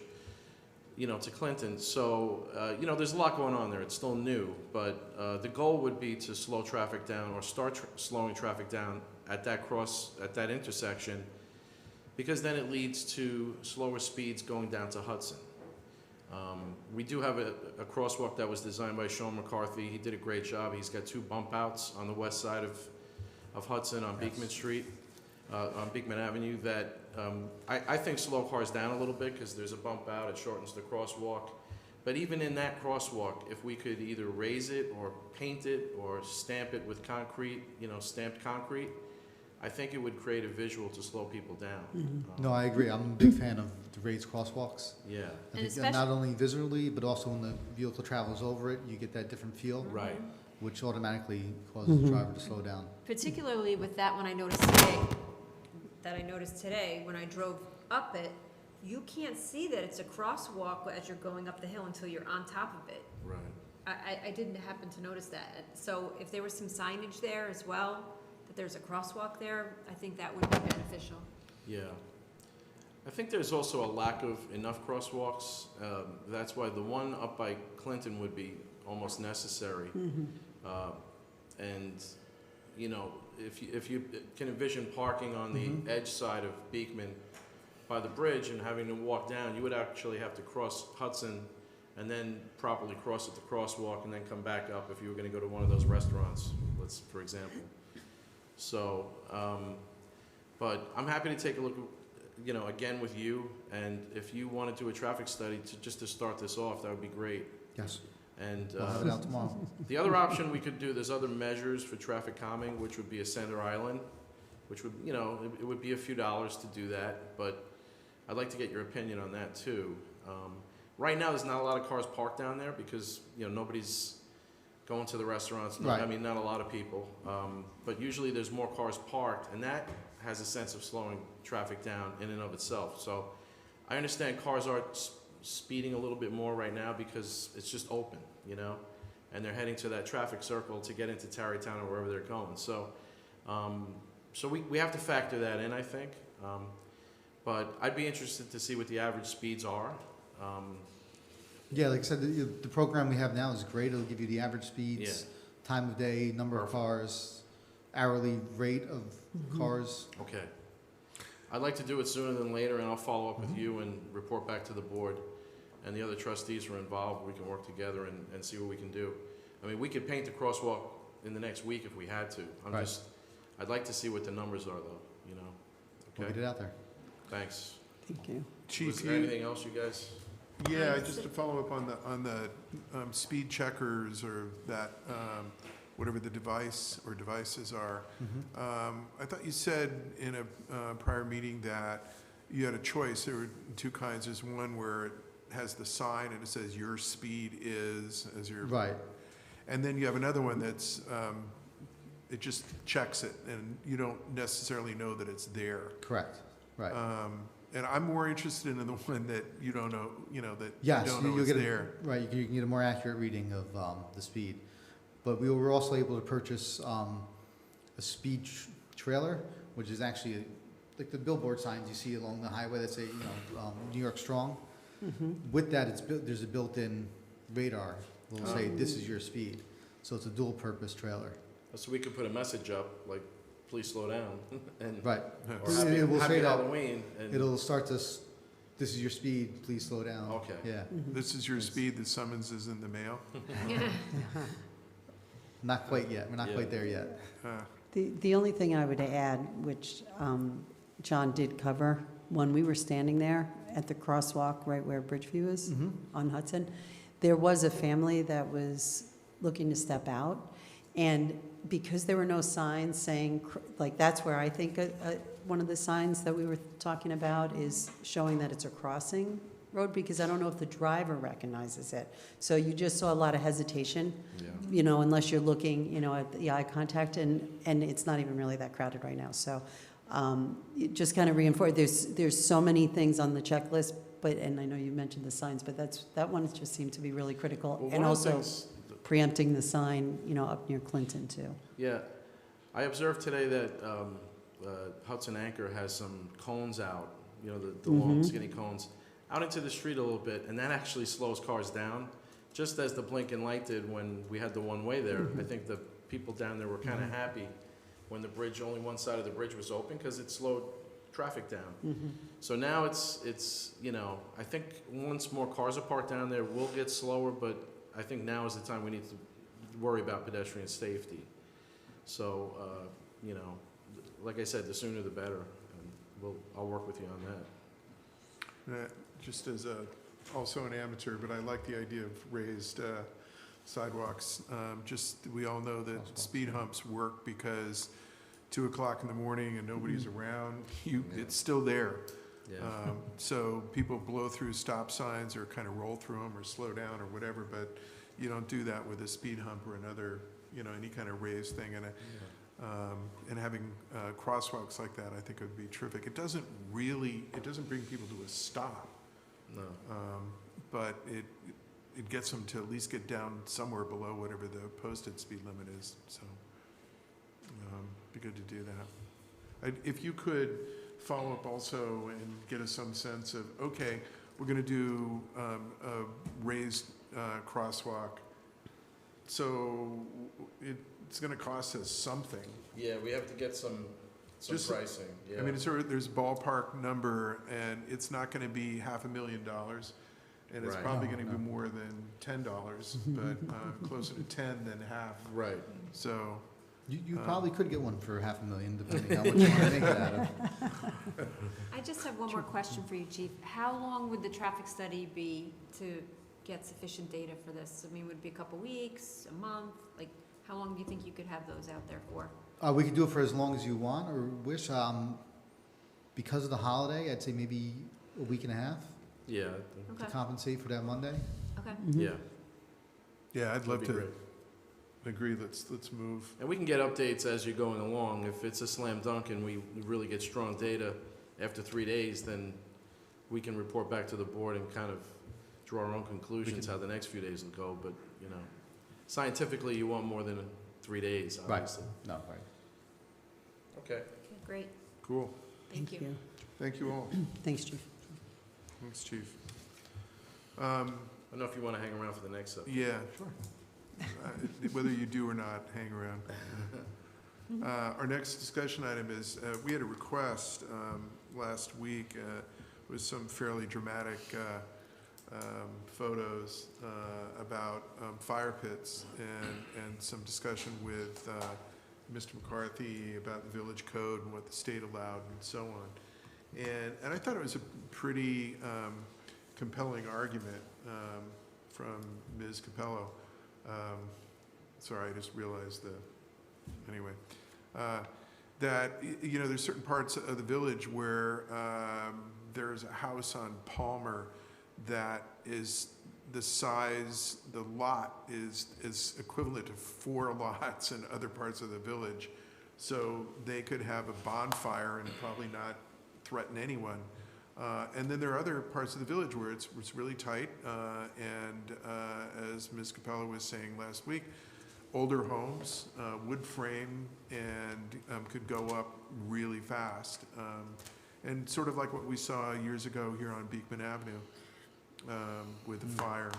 to Clinton. So, there's a lot going on there. It's still new, but the goal would be to slow traffic down or start slowing traffic down at that intersection, because then it leads to slower speeds going down to Hudson. We do have a crosswalk that was designed by Sean McCarthy. He did a great job. He's got 2 bump outs on the west side of Hudson on Beekman Street, on Beekman Avenue, that I think slow cars down a little bit because there's a bump out. It shortens the crosswalk. But even in that crosswalk, if we could either raise it or paint it or stamp it with concrete, stamped concrete, I think it would create a visual to slow people down. No, I agree. I'm a big fan of the raised crosswalks. Yeah, I And think especially- not only visually, but also when the vehicle travels over it, you get that different feel, right. which automatically causes the driver to slow down. Particularly with that one I noticed today, when I drove up it, you can't see that it's a crosswalk as you're going up the hill until you're on top of it. Right. I didn't happen to notice that. So if there was some signage there as well, that there's a crosswalk there, I think that would be beneficial. Yeah. I think there's also a lack of enough crosswalks. That's why the one up by Clinton would be almost necessary. And, if you can envision parking on the edge side of Beekman by the bridge and having to walk down, you would actually have to cross Hudson and then properly cross at the crosswalk and then come back up if you were going to go to one of those restaurants, for example. So, but I'm happy to take a look, again with you, and if you want to do a traffic study just to start this off, that would be great. Yes, And we'll have it out tomorrow. the other option we could do, there's other measures for traffic calming, which would be a center island, which would, it would be a few dollars to do that, but I'd like to get your opinion on that too. Right now, there's not a lot of cars parked down there because, nobody's going to the restaurants. Right. I mean, not a lot of people. But usually there's more cars parked, and that has a sense of slowing traffic down in and of itself. So I understand cars are speeding a little bit more right now because it's just open, and they're heading to that traffic circle to get into Tarrytown or wherever they're going. So, we have to factor that in, I think. But I'd be interested to see what the average speeds are. Yeah, like I said, the program we have now is great. It'll give you the average speeds, time of day, number of cars, hourly rate of cars. Okay. I'd like to do it sooner than later, and I'll follow up with you and report back to the board. And the other trustees who are involved, we can work together and see what we can do. I mean, we could paint the crosswalk in the next week if we had to. Right. I'd like to see what the numbers are, though, We'll Okay, get it out there. thanks. Thank you. Chief, Was there anything else you guys? yeah, just to follow up on the speed checkers or that, whatever the device or devices are. I thought you said in a prior meeting that you had a choice. There were 2 kinds. There's one where it has the sign and it says your speed is as your. Right. And then you have another one that's, it just checks it and you don't necessarily know that it's there. Correct. Right. And I'm more interested in the one that you don't know, that Yes, you don't know you'll is get there. right. You can get a more accurate reading of the speed. But we were also able to purchase a speed trailer, which is actually like the billboard signs you see along the highway that say, New York Strong. With that, there's a built-in radar. Will say this is your speed. So it's a dual-purpose trailer. So we could put a message up, like, please slow down, and Right. or happy, It will happy say that. Halloween. And, It'll start this is your speed, please slow down. Okay. Yeah. This is your speed, the summons is in the mail. Not quite yet. We're not Yeah. quite there yet. The only thing I would add, which John did cover, when we were standing there at the crosswalk right where Bridgeview is on Hudson, there was a family that was looking to step out. And because there were no signs saying, like, that's where I think one of the signs that we were talking about is showing that it's a crossing road, because I don't know if the driver recognizes it. So you just saw a lot of hesitation, unless you're looking, at the eye contact, and it's not even really that crowded right now. So it just kind of reinforced, there's so many things on the checklist, but, and I know you mentioned the signs, but that one just seemed to be really critical. Well, And one of the also things- preempting the sign, up near Clinton too. Yeah, I observed today that Hudson Anchor has some cones out, the long Mhm. skinny cones, out into the street a little bit, and that actually slows cars down, just as the blinking light did when we had the one-way there. I think the people down there were kind of happy when the bridge, only one side of the bridge was open, because it slowed traffic down. Mhm. So now it's I think once more cars are parked down there, we'll get slower, but I think now is the time we need to worry about pedestrian safety. So, like I said, the sooner the better, and I'll work with you on that. Just as also an amateur, but I like the idea of raised sidewalks. We all know that speed humps work because 2 o'clock in the morning and nobody's around, it's still there. Yeah. So people blow through stop signs or kind of roll through them or slow down or whatever, but you don't do that with a speed hump or another, any kind of raised thing. And having crosswalks like that, I think would be terrific. It doesn't bring people to a stop, No. but it gets them to at least get down somewhere below whatever the posted speed limit is. So, be good to do that. If you could follow up also and get us some sense of, okay, we're going to do a raised crosswalk, so it's going to cost us something. Yeah, we have to get some Just- pricing. Yeah. I mean, there's a ballpark number, and it's not going to be $500,000, and it's Right. probably No, going to be no. more than $10, but closer to 10 than half. Right. So, You probably could get one for $500,000, depending on what you want to make it out of. I just have one more question for you, Chief. How long would the traffic study be to get sufficient data for this? I mean, would it be a couple weeks, a month? Like, how long do you think you could have those out there for? We could do it for as long as you want or wish. Because of the holiday, I'd say maybe a week and a half Yeah. Okay, to compensate for that Monday. okay. Mhm. Yeah. yeah, I'd love That'd be to great. agree. Let's move. And we can get updates as you're going along. If it's a slam dunk and we really get strong data after 3 days, then we can report back to the board and kind of draw our own conclusions how the next few days will go. But, scientifically, you want more than 3 days, Right. obviously. No, right. Okay. Okay, great. Cool. Thank you. Thank you all. Thanks, Chief. Thanks, Chief. I don't know if you want to hang around for the next subject. Yeah, sure. Whether you do or not, hang around. Our next discussion item is, we had a request last week with some fairly dramatic photos about fire pits and some discussion with Mr. McCarthy about the village code and what the state allowed and so on. And I thought it was a pretty compelling argument from Ms. Capello. Sorry, I just realized anyway, that, there's certain parts of the village where there's a house on Palmer that is the size, the lot is equivalent to 4 lots in other parts of the village. So they could have a bonfire and probably not threaten anyone. And then there are other parts of the village where it's really tight, and as Ms. Capello was saying last week, older homes, wood frame, and could go up really fast. And sort of like what we saw years ago here on Beekman Avenue with the fire.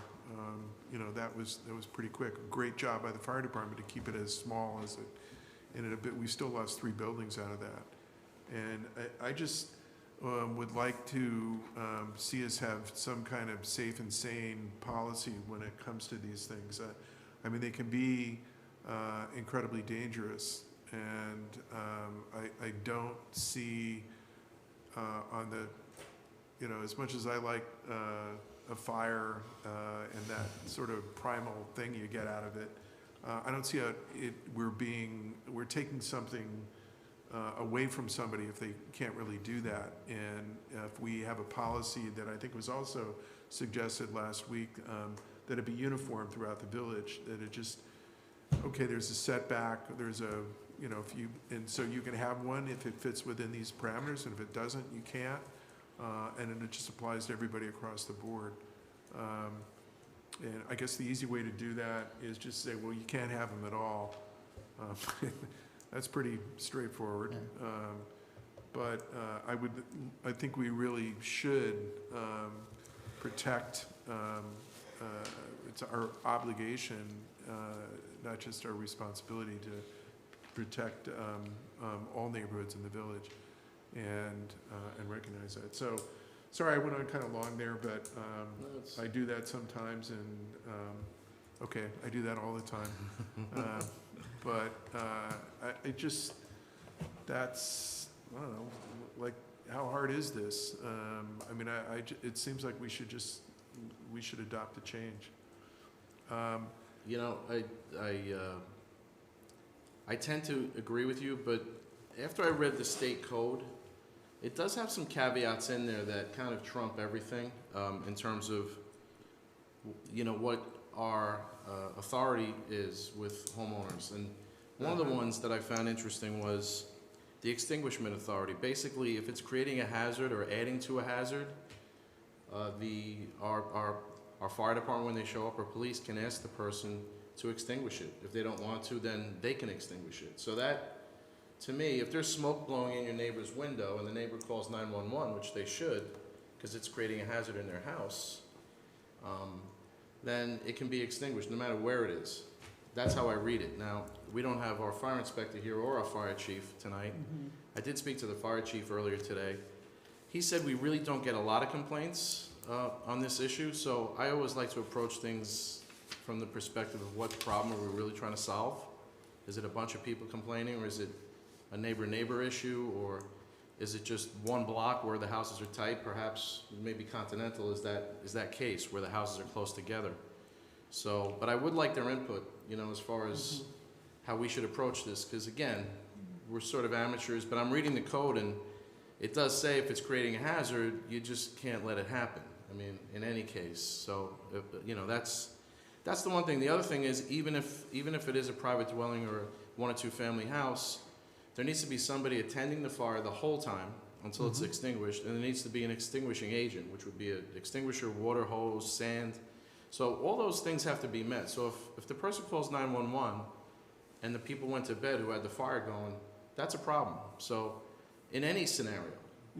That was pretty quick. Great job by the fire department to keep it as small as it, and we still lost 3 buildings out of that. And I just would like to see us have some kind of safe and sane policy when it comes to these things. I mean, they can be incredibly dangerous, and I don't see on the, as much as I like a fire and that sort of primal thing you get out of it, I don't see how we're taking something away from somebody if they can't really do that. And if we have a policy that I think was also suggested last week, that it be uniform throughout the village, that it just, okay, there's a setback, there's a, and so you can have one if it fits within these parameters, and if it doesn't, you can't. and it just applies to everybody across the board. And I guess the easy way to do that is just say, well, you can't have them at all. That's pretty straightforward. But I think we really should protect, it's our obligation, not just our responsibility, to protect all neighborhoods in the village and recognize that. So, sorry I went on kind of long there, but I do that sometimes, and okay, I do that all the time. But I just, that's, I don't know, like, how hard is this? I mean, it seems like we should adopt a change. You know, I tend to agree with you, but after I read the state code, it does have some caveats in there that kind of trump everything in terms of, you know, what our authority is with homeowners. And one of the ones that I found interesting was the extinguishment authority. Basically, if it's creating a hazard or adding to a hazard, our fire department, when they show up, or police, can ask the person to extinguish it. If they don't want to, then they can extinguish it. So that, to me, if there's smoke blowing in your neighbor's window and the neighbor calls 911, which they should, because it's creating a hazard in their house, then it can be extinguished no matter where it is. That's how I read it. Now, we don't have our fire inspector here or our fire chief tonight. I did speak to the fire chief earlier today. He said we really don't get a lot of complaints on this issue, so I always like to approach things from the perspective of what problem are we really trying to solve. Is it a bunch of people complaining, or is it a neighbor-neighbor issue, or is it just one block where the houses are tight? Perhaps maybe Continental is that case where the houses are close together. So, but I would like their input, you know, as far as how we should approach this, because again, we're sort of amateurs, but I'm reading the code and it does say if it's creating a hazard, you just can't let it happen. I mean, in any case. So, you know, that's the one thing. The other thing is, even if it is a private dwelling or one or two family house, there needs to be somebody attending the fire the whole time until it's extinguished, and there needs to be an extinguishing agent, which would be an extinguisher, water hose, sand. So all those things have to be met. So if the person calls 911 and the people went to bed who had the fire going, that's a problem. So in any scenario.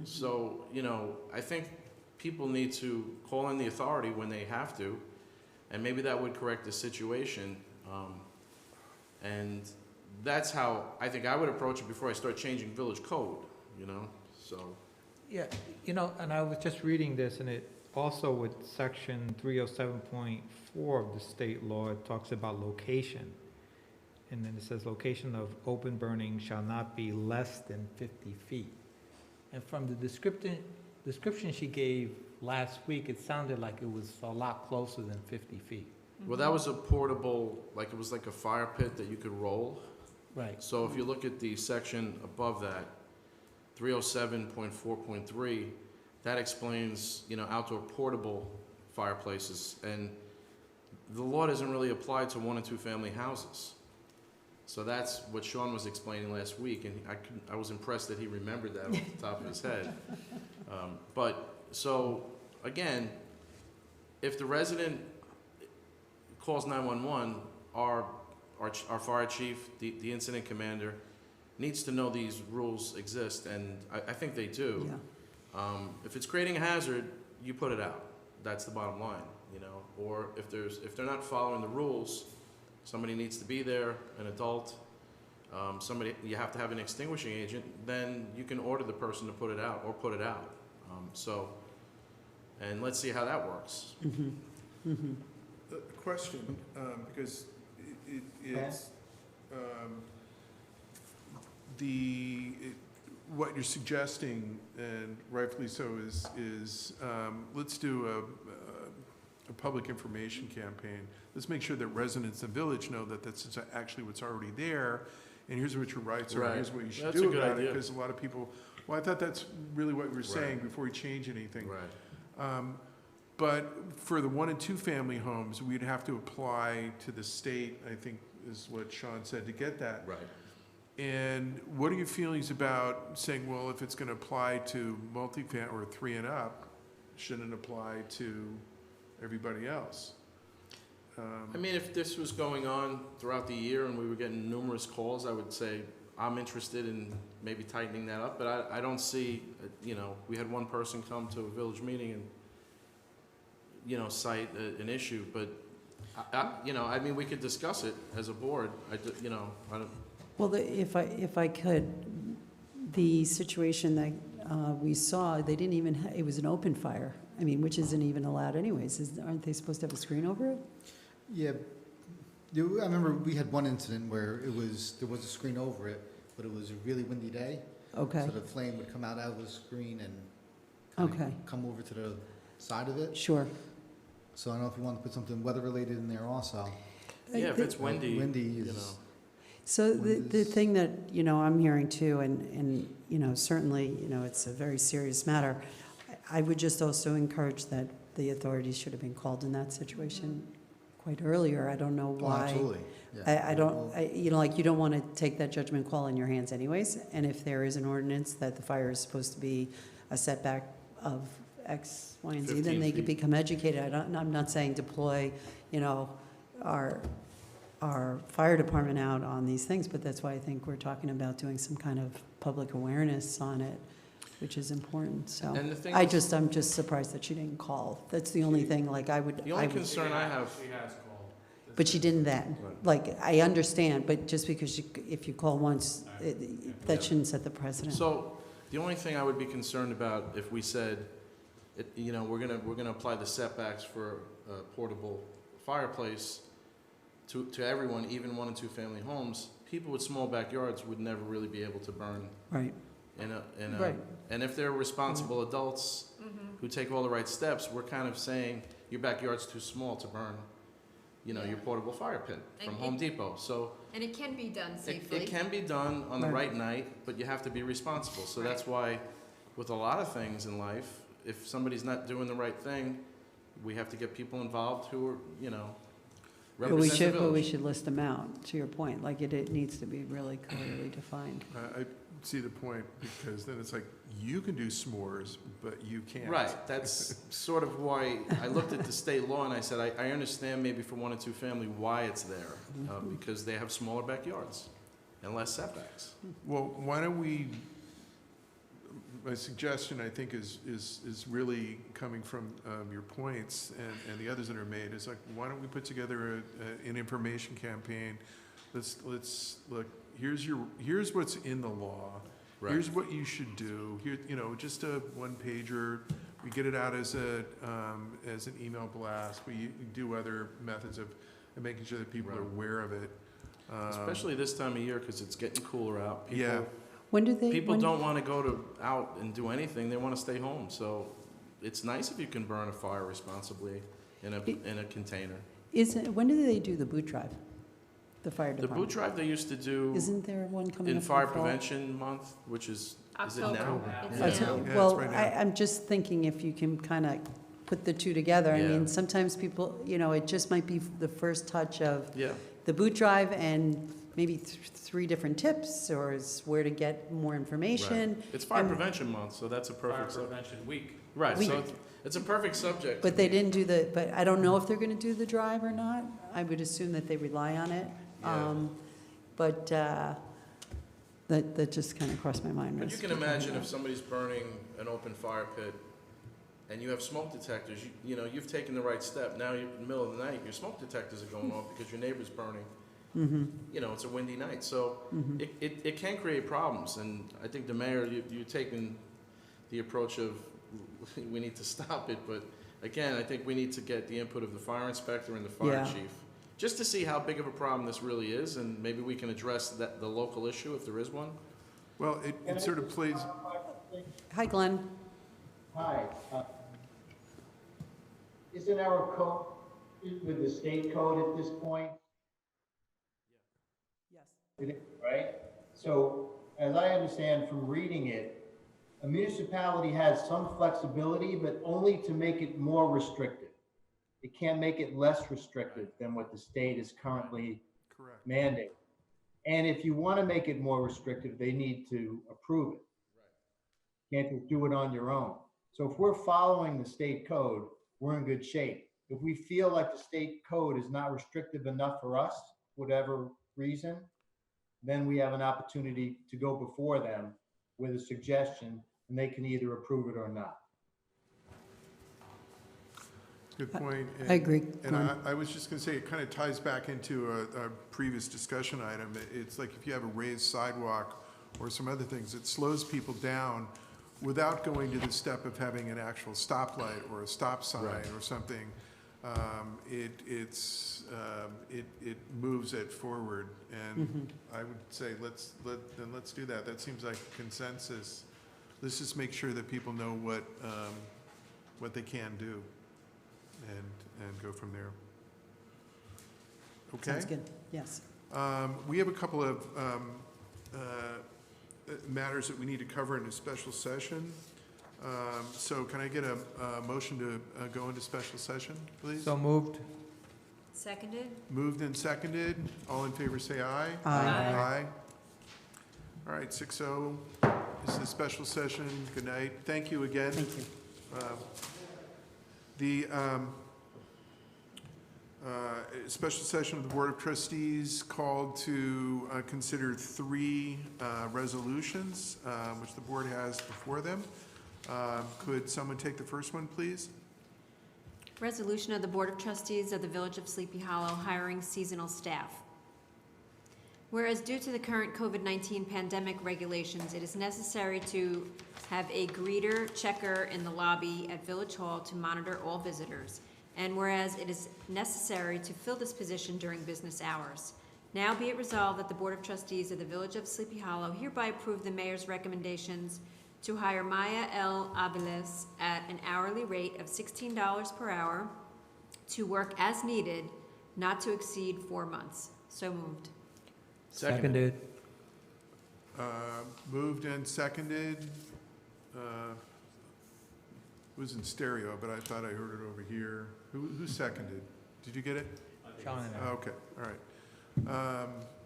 So, you know, I think people need to call in the authority when they have to, and maybe that would correct the situation. And that's how I think I would approach it before I start changing village code, you know, so. Yeah, you know, and I was just reading this, and it also with section 307.4 of the state law, it talks about location. And then it says location of open burning shall not be less than 50 feet. And from the description she gave last week, it sounded like it was a lot closer than 50 feet. Well, that was a portable, like it was like a fire pit that you could roll. Right. So if you look at the section above that, 307.4.3, that explains, you know, outdoor portable fireplaces. And the law doesn't really apply to one and two family houses. So that's what Sean was explaining last week, and I was impressed that he remembered that off the top of his head. But, so, again, if the resident calls 911, our fire chief, the incident commander, needs to know these rules exist, and I think they do. Yeah. If it's creating a hazard, you put it out. That's the bottom line, you know. Or if they're not following the rules, somebody needs to be there, an adult, you have to have an extinguishing agent, then you can order the person to put it out or put it out. And let's see how that works. A question, because it's, what you're suggesting, and rightfully so, is let's do a public information campaign. Let's make sure that residents of the village know that that's actually what's already there, and here's what your rights are, Right. here's what you should That's a do good about it, idea. because a lot of people, well, I thought that's really what we were saying Right. before we change anything. Right. But for the one and two family homes, we'd have to apply to the state, I think is what Sean said, to get that. Right. And what are your feelings about saying, well, if it's going to apply to multifamily or 3 and up, shouldn't it apply to everybody else? I mean, if this was going on throughout the year and we were getting numerous calls, I would say I'm interested in maybe tightening that up, but I don't see, you know, we had one person come to a village meeting and, you know, cite an issue, but, you know, I mean, we could discuss it as a board. You know, I don't, Well, if I could, the situation that we saw, they didn't even, it was an open fire. I mean, which isn't even allowed anyways. Aren't they supposed to have a screen over it? Yeah, I remember we had one incident where there was a screen over it, but it was a really windy day. Okay, So the flame would come out of the screen and kinda Okay. come over to the side of it. sure. So I don't know if you want to put something weather-related in there also. yeah, if it's windy, Windy you is, know. So the Windows. thing that, you know, I'm hearing too, and, you know, certainly, you know, it's a very serious matter. I would just also encourage that the authorities should have been called in that situation quite earlier. I don't know oh, why. absolutely, yeah. I don't, you know, like, you don't want to take that judgment call in your hands anyways. And if there is an ordinance that the fire is supposed to be a setback of X, Y, and Z, 15 then they could feet. become educated. I'm not saying deploy, you know, our fire department out on these things, but that's why I think we're talking about doing some kind of public awareness on it, which is important, so. And the thing I'm is, just surprised that she didn't call. That's the only thing, like, I would. the only concern I have, She has called. But she didn't then. Right. Like, I understand, but just because if you call once, that shouldn't set the precedent. so the only thing I would be concerned about if we said, you know, we're gonna apply the setbacks for a portable fireplace to everyone, even 1 and 2 family homes, people with small backyards would never really be able to burn Right, in a, right. and if they're responsible adults who take all the right steps, we're kind of saying your backyard's too small to burn, you know, your portable fire pit from And Home Depot. So And it can be done it can be done on the Right. right night, but you have to be responsible. So that's why with a lot of things in life, if somebody's not doing the right thing, we have to get people involved who are, you know, But we represent the should, village. list them out, to your point, like, it needs to be really clearly defined. I see the point, because then it's like, you can do s'mores, but you can't. Right, that's sort of why I looked at the state law and I said, I understand maybe for 1 and 2 family why it's there, because they have smaller backyards and less setbacks. Well, why don't we, my suggestion, I think, is really coming from your points and the others that are made, is like, why don't we put together an information campaign? Let's look, here's what's in the law. Right. Here's what you should do. Here, you know, just a one-pager. We get it out as an email blast. We do other methods of making sure that people are Right. aware of it. Especially this time of year, because it's getting cooler out. People, Yeah. When do they? people when- don't want to go out and do anything. They want to stay home. So it's nice if you can burn a fire responsibly in a container. When do they do the boot drive? The fire The department? boot drive they used to do Isn't there one coming in up Fire the fall? Prevention Month, which is it October. now? It's That's now. it. Yeah, Well, it's right now. I'm just thinking if you can kind of put the two together. I Yeah. mean, sometimes people, you know, it just might be the first touch of Yeah. the boot drive and maybe 3 different tips, or is where to get more information. It's Fire And- Prevention Month, so that's a Fire perfect subject. prevention week. Right, so Week. it's a perfect subject. But they didn't do but I don't know if they're going to do the drive or not. I would assume that they rely on it. Yeah. But that just kind of crossed my mind. But you as can we're talking imagine about if somebody's burning an open fire pit and you have smoke detectors, you know, you've taken the right step. Now you're in the middle of the night, your smoke detectors are going off because your neighbor's burning. Mhm, You know, it's a windy night. So mhm. it can create problems. And I think the mayor, you're taking the approach of we need to stop it. But again, I think we need to get the input of the fire inspector and the fire Yeah. chief, just to see how big of a problem this really is, and maybe we can address the local issue if there is one. Well, it sort of plays, Hi, Glenn. Hi. Isn't our code with the state code at this point? Yes. It is, right? So as I understand from reading it, a municipality has some flexibility, but only to make it more restrictive. It can't make it less restrictive than what the state is currently correct. mandating. And if you want to make it more restrictive, they need to approve it. Can't just do it on your own. So if we're following the state code, we're in good shape. If we feel like the state code is not restrictive enough for us, whatever reason, then we have an opportunity to go before them with a suggestion, and they can either approve it or not. Good point. I agree. And I was just going to say, it kind of ties back into a previous discussion item. It's like if you have a raised sidewalk or some other things, it slows people down without going to the step of having an actual stoplight or a stop sign or something. It moves it forward, and I would say let's do that. That seems like consensus. Let's just make sure that people know what they can do, and go from there. Okay. Sounds good, yes. We have a couple of matters that we need to cover in a special session. So can I get a motion to go into special session, please? So moved. Seconded? Moved and seconded. All in favor, say aye. Aye. Aye. All right, 6-0. This is a special session. Good night. Thank you again. Thank you. The special session of the Board of Trustees called to consider 3 resolutions, which the board has before them. Could someone take the first one, please? Resolution of the Board of Trustees of the Village of Sleepy Hollow hiring seasonal staff. Whereas due to the current COVID-19 pandemic regulations, it is necessary to have a greeter checker in the lobby at Village Hall to monitor all visitors. And whereas it is necessary to fill this position during business hours. Now be it resolved that the Board of Trustees of the Village of Sleepy Hollow hereby approve the mayor's recommendations to hire Maya L. Aviles at an hourly rate of $16 per hour to work as needed, not to exceed 4 months. So moved. Seconded. Moved and seconded. It was in stereo, but I thought I heard it over here. Who seconded? Did you get it? Sean and I. Okay, all right.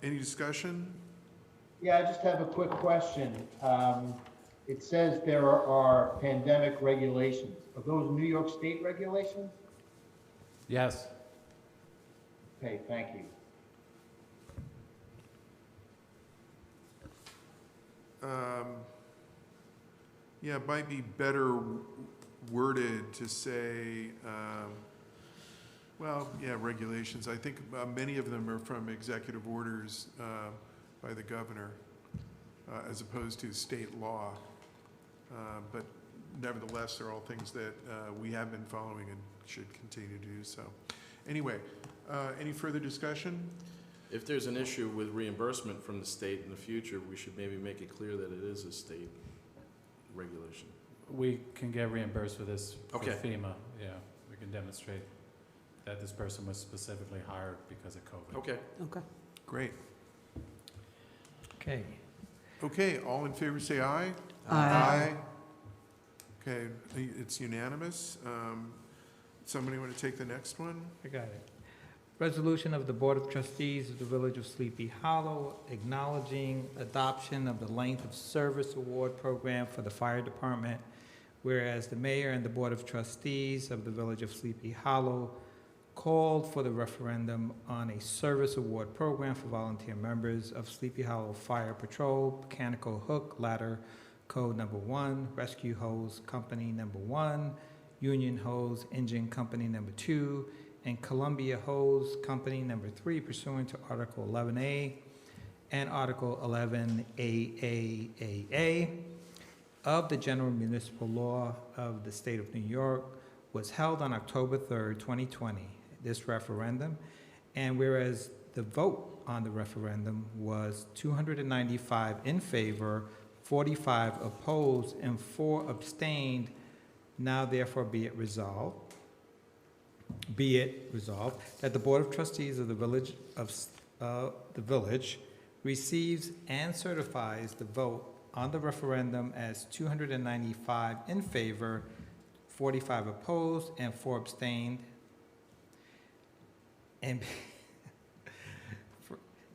Any discussion? Yeah, I just have a quick question. It says there are pandemic regulations. Are those New York State regulations? Yes. Okay, thank you. Yeah, it might be better worded to say, well, yeah, regulations. I think many of them are from executive orders by the governor, as opposed to state law. But nevertheless, they're all things that we have been following and should continue to do so. Anyway, any further discussion? If there's an issue with reimbursement from the state in the future, we should maybe make it clear that it is a state regulation. We can get reimbursed for this for Okay. FEMA, yeah. We can demonstrate that this person was specifically hired because of COVID. Okay. Okay. Great. Okay. Okay, all in favor say aye. Aye. Okay, it's unanimous. Somebody want to take the next one? I got it. Resolution of the Board of Trustees of the Village of Sleepy Hollow acknowledging adoption of the Length of Service Award Program for the Fire Department, whereas the Mayor and the Board of Trustees of the Village of Sleepy Hollow called for the referendum on a service award program for volunteer members of Sleepy Hollow Fire Patrol, Mechanical Hook Ladder Code Number 1, Rescue Hose Company Number 1, Union Hose Engine Company Number 2, and Columbia Hose Company Number 3 pursuant to Article 11A and Article 11AAAA of the General Municipal Law of the State of New York was held on October 3rd, 2020, this referendum, and whereas the vote on the referendum was 295 in favor, 45 opposed, and 4 abstained, now therefore be it resolved that the Board of Trustees of the Village receives and certifies the vote on the referendum as 295 in favor, 45 opposed, and 4 abstained.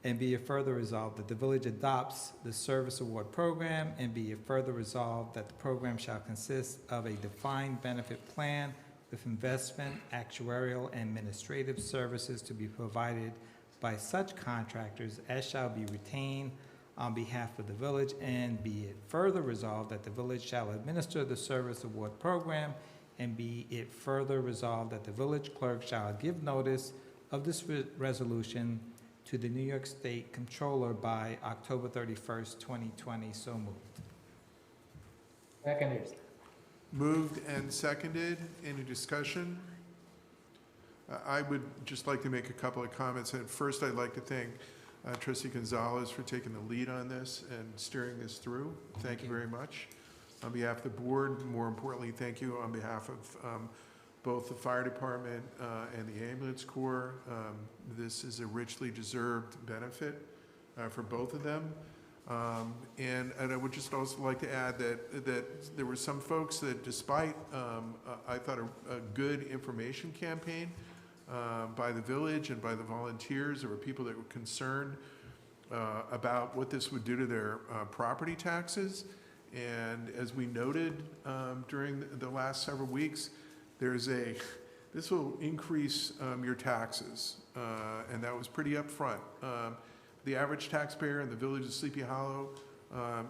And be it further resolved that the village adopts the service award program, and be it further resolved that the program shall consist of a defined benefit plan with investment, actuarial, and administrative services to be provided by such contractors as shall be retained on behalf of the village, and be it further resolved that the village shall administer the service award program, and be it further resolved that the village clerk shall give notice of this resolution to the New York State Comptroller by October 31st, 2020. So moved. Seconded. Moved and seconded. Any discussion? I would just like to make a couple of comments. And first, I'd like to thank Trustee Gonzalez for taking the lead on this and steering this through. Thank you very much. On behalf of the board, more importantly, thank you on behalf of both the fire department and the ambulance corps. This is a richly deserved benefit for both of them. And I would just also like to add that there were some folks that, despite I thought a good information campaign by the village and by the volunteers, there were people that were concerned about what this would do to their property taxes. And as we noted during the last several weeks, this will increase your taxes, and that was pretty upfront. The average taxpayer in the village of Sleepy Hollow,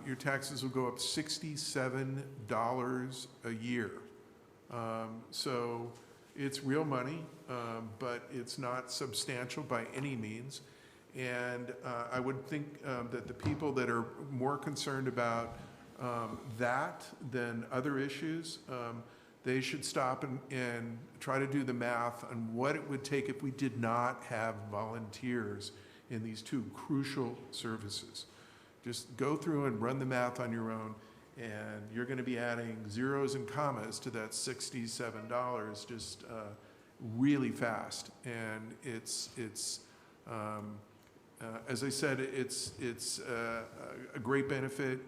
your taxes will go up $67 a year. So it's real money, but it's not substantial by any means. And I would think that the people that are more concerned about that than other issues, they should stop and try to do the math on what it would take if we did not have volunteers in these two crucial services. Just go through and run the math on your own, and you're going to be adding zeros and commas to that $67 just really fast. And it's as I said, it's a great benefit.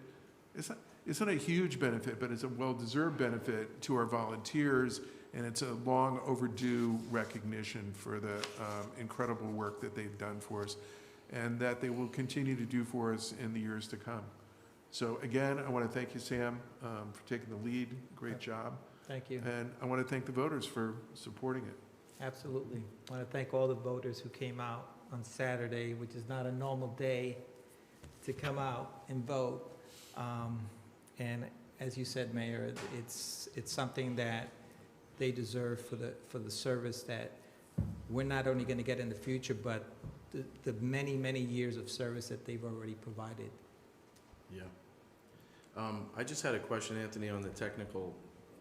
It's not a huge benefit, but it's a well-deserved benefit to our volunteers, and it's a long overdue recognition for the incredible work that they've done for us and that they will continue to do for us in the years to come. So again, I want to thank you, Sam, for taking the lead. Great job. Thank you. And I want to thank the voters for supporting it. Absolutely. I want to thank all the voters who came out on Saturday, which is not a normal day to come out and vote. And as you said, Mayor, it's something that they deserve for the service that we're not only going to get in the future, but the many, many years of service that they've already provided. Yeah. I just had a question, Anthony, on the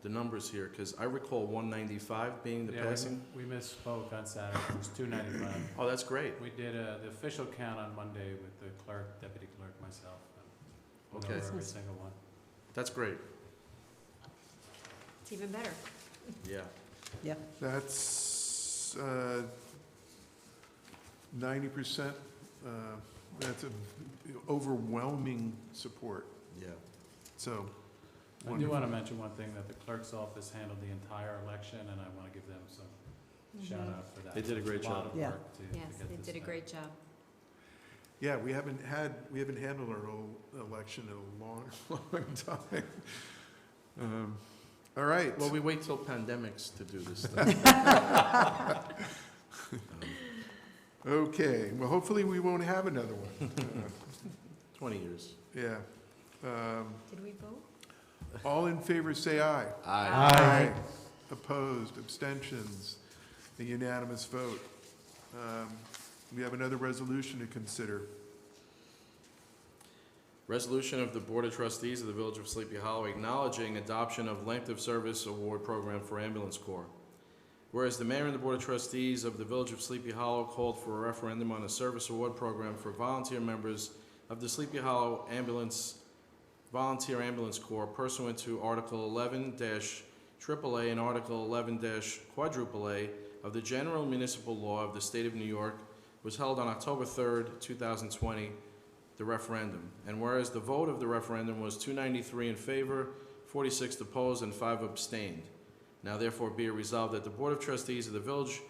numbers here, because I recall 195 being the passing. We misspoke on Saturday. It was 295. Oh, that's great. We did the official count on Monday with the clerk, deputy clerk, myself. And Okay. over every single one. That's great. It's even better. Yeah. That's 90%. That's an overwhelming support. Yeah. So, I do wonderful. want to mention one thing, that the clerk's office handled the entire election, and I want to give them some shout out for that. They did a great It's lot job. of Yeah. work to Yes, get they this did a done. great job. Yeah, we haven't handled our own election in a long, long time. All right. Well, we wait till pandemics to do this stuff. Okay, well, hopefully we won't have another one. 20 years. Yeah. Did we vote? All in favor, say aye. Aye. Opposed, abstentions, a unanimous vote. We have another resolution to consider. Resolution of the Board of Trustees of the Village of Sleepy Hollow acknowledging adoption of Length of Service Award Program for Ambulance Corps. Whereas the Mayor and the Board of Trustees of the Village of Sleepy Hollow called for a referendum on a service award program for volunteer members of the Sleepy Hollow Volunteer Ambulance Corps pursuant to Article 11-AAA and Article 11-A of the General Municipal Law of the State of New York was held on October 3rd, 2020, the referendum. And whereas the vote of the referendum was 293 in favor, 46 opposed, and 5 abstained. Now therefore be it resolved that the Board of Trustees of the Village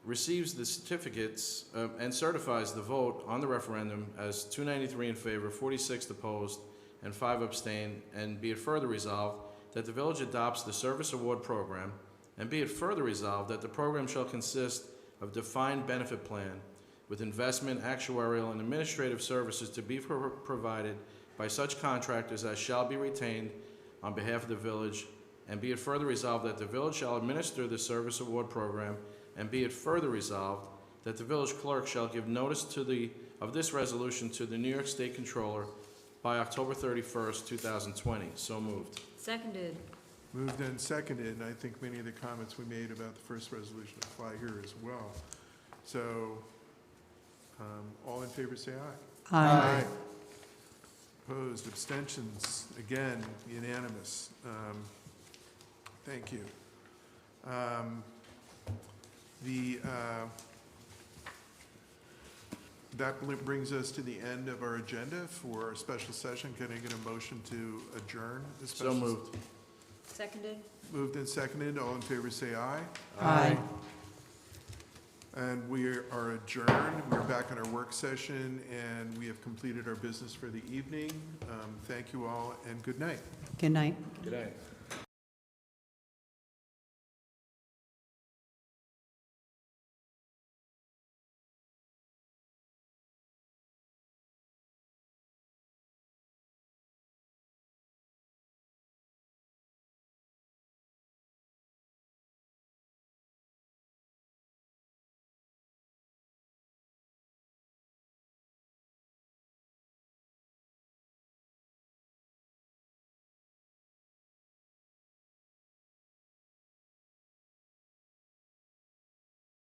receives the certificates and certifies the vote on the referendum as 293 in favor, 46 opposed, and 5 abstain, and be it further resolved that the village adopts the service award program, and be it further resolved that the program shall consist of defined benefit plan with investment, actuarial, and administrative services to be provided by such contractors as shall be retained on behalf of the village, and be it further resolved that the village shall administer the service award program, and be it further resolved that the village clerk shall give notice of this resolution to the New York State Controller by October 31st, 2020. So moved. Seconded. Moved and seconded, and I think many of the comments we made about the first resolution apply here as well. So, all in favor say aye. Aye. Opposed, abstentions, again, unanimous. Thank you. That brings us to the end of our agenda for our special session. Can I get a motion to adjourn the special? So moved. Seconded. Moved and seconded. All in favor say aye. Aye. And we are adjourned. We're back on our work session, and we have completed our business for the evening. Thank you all, and good night. Good night. Good night.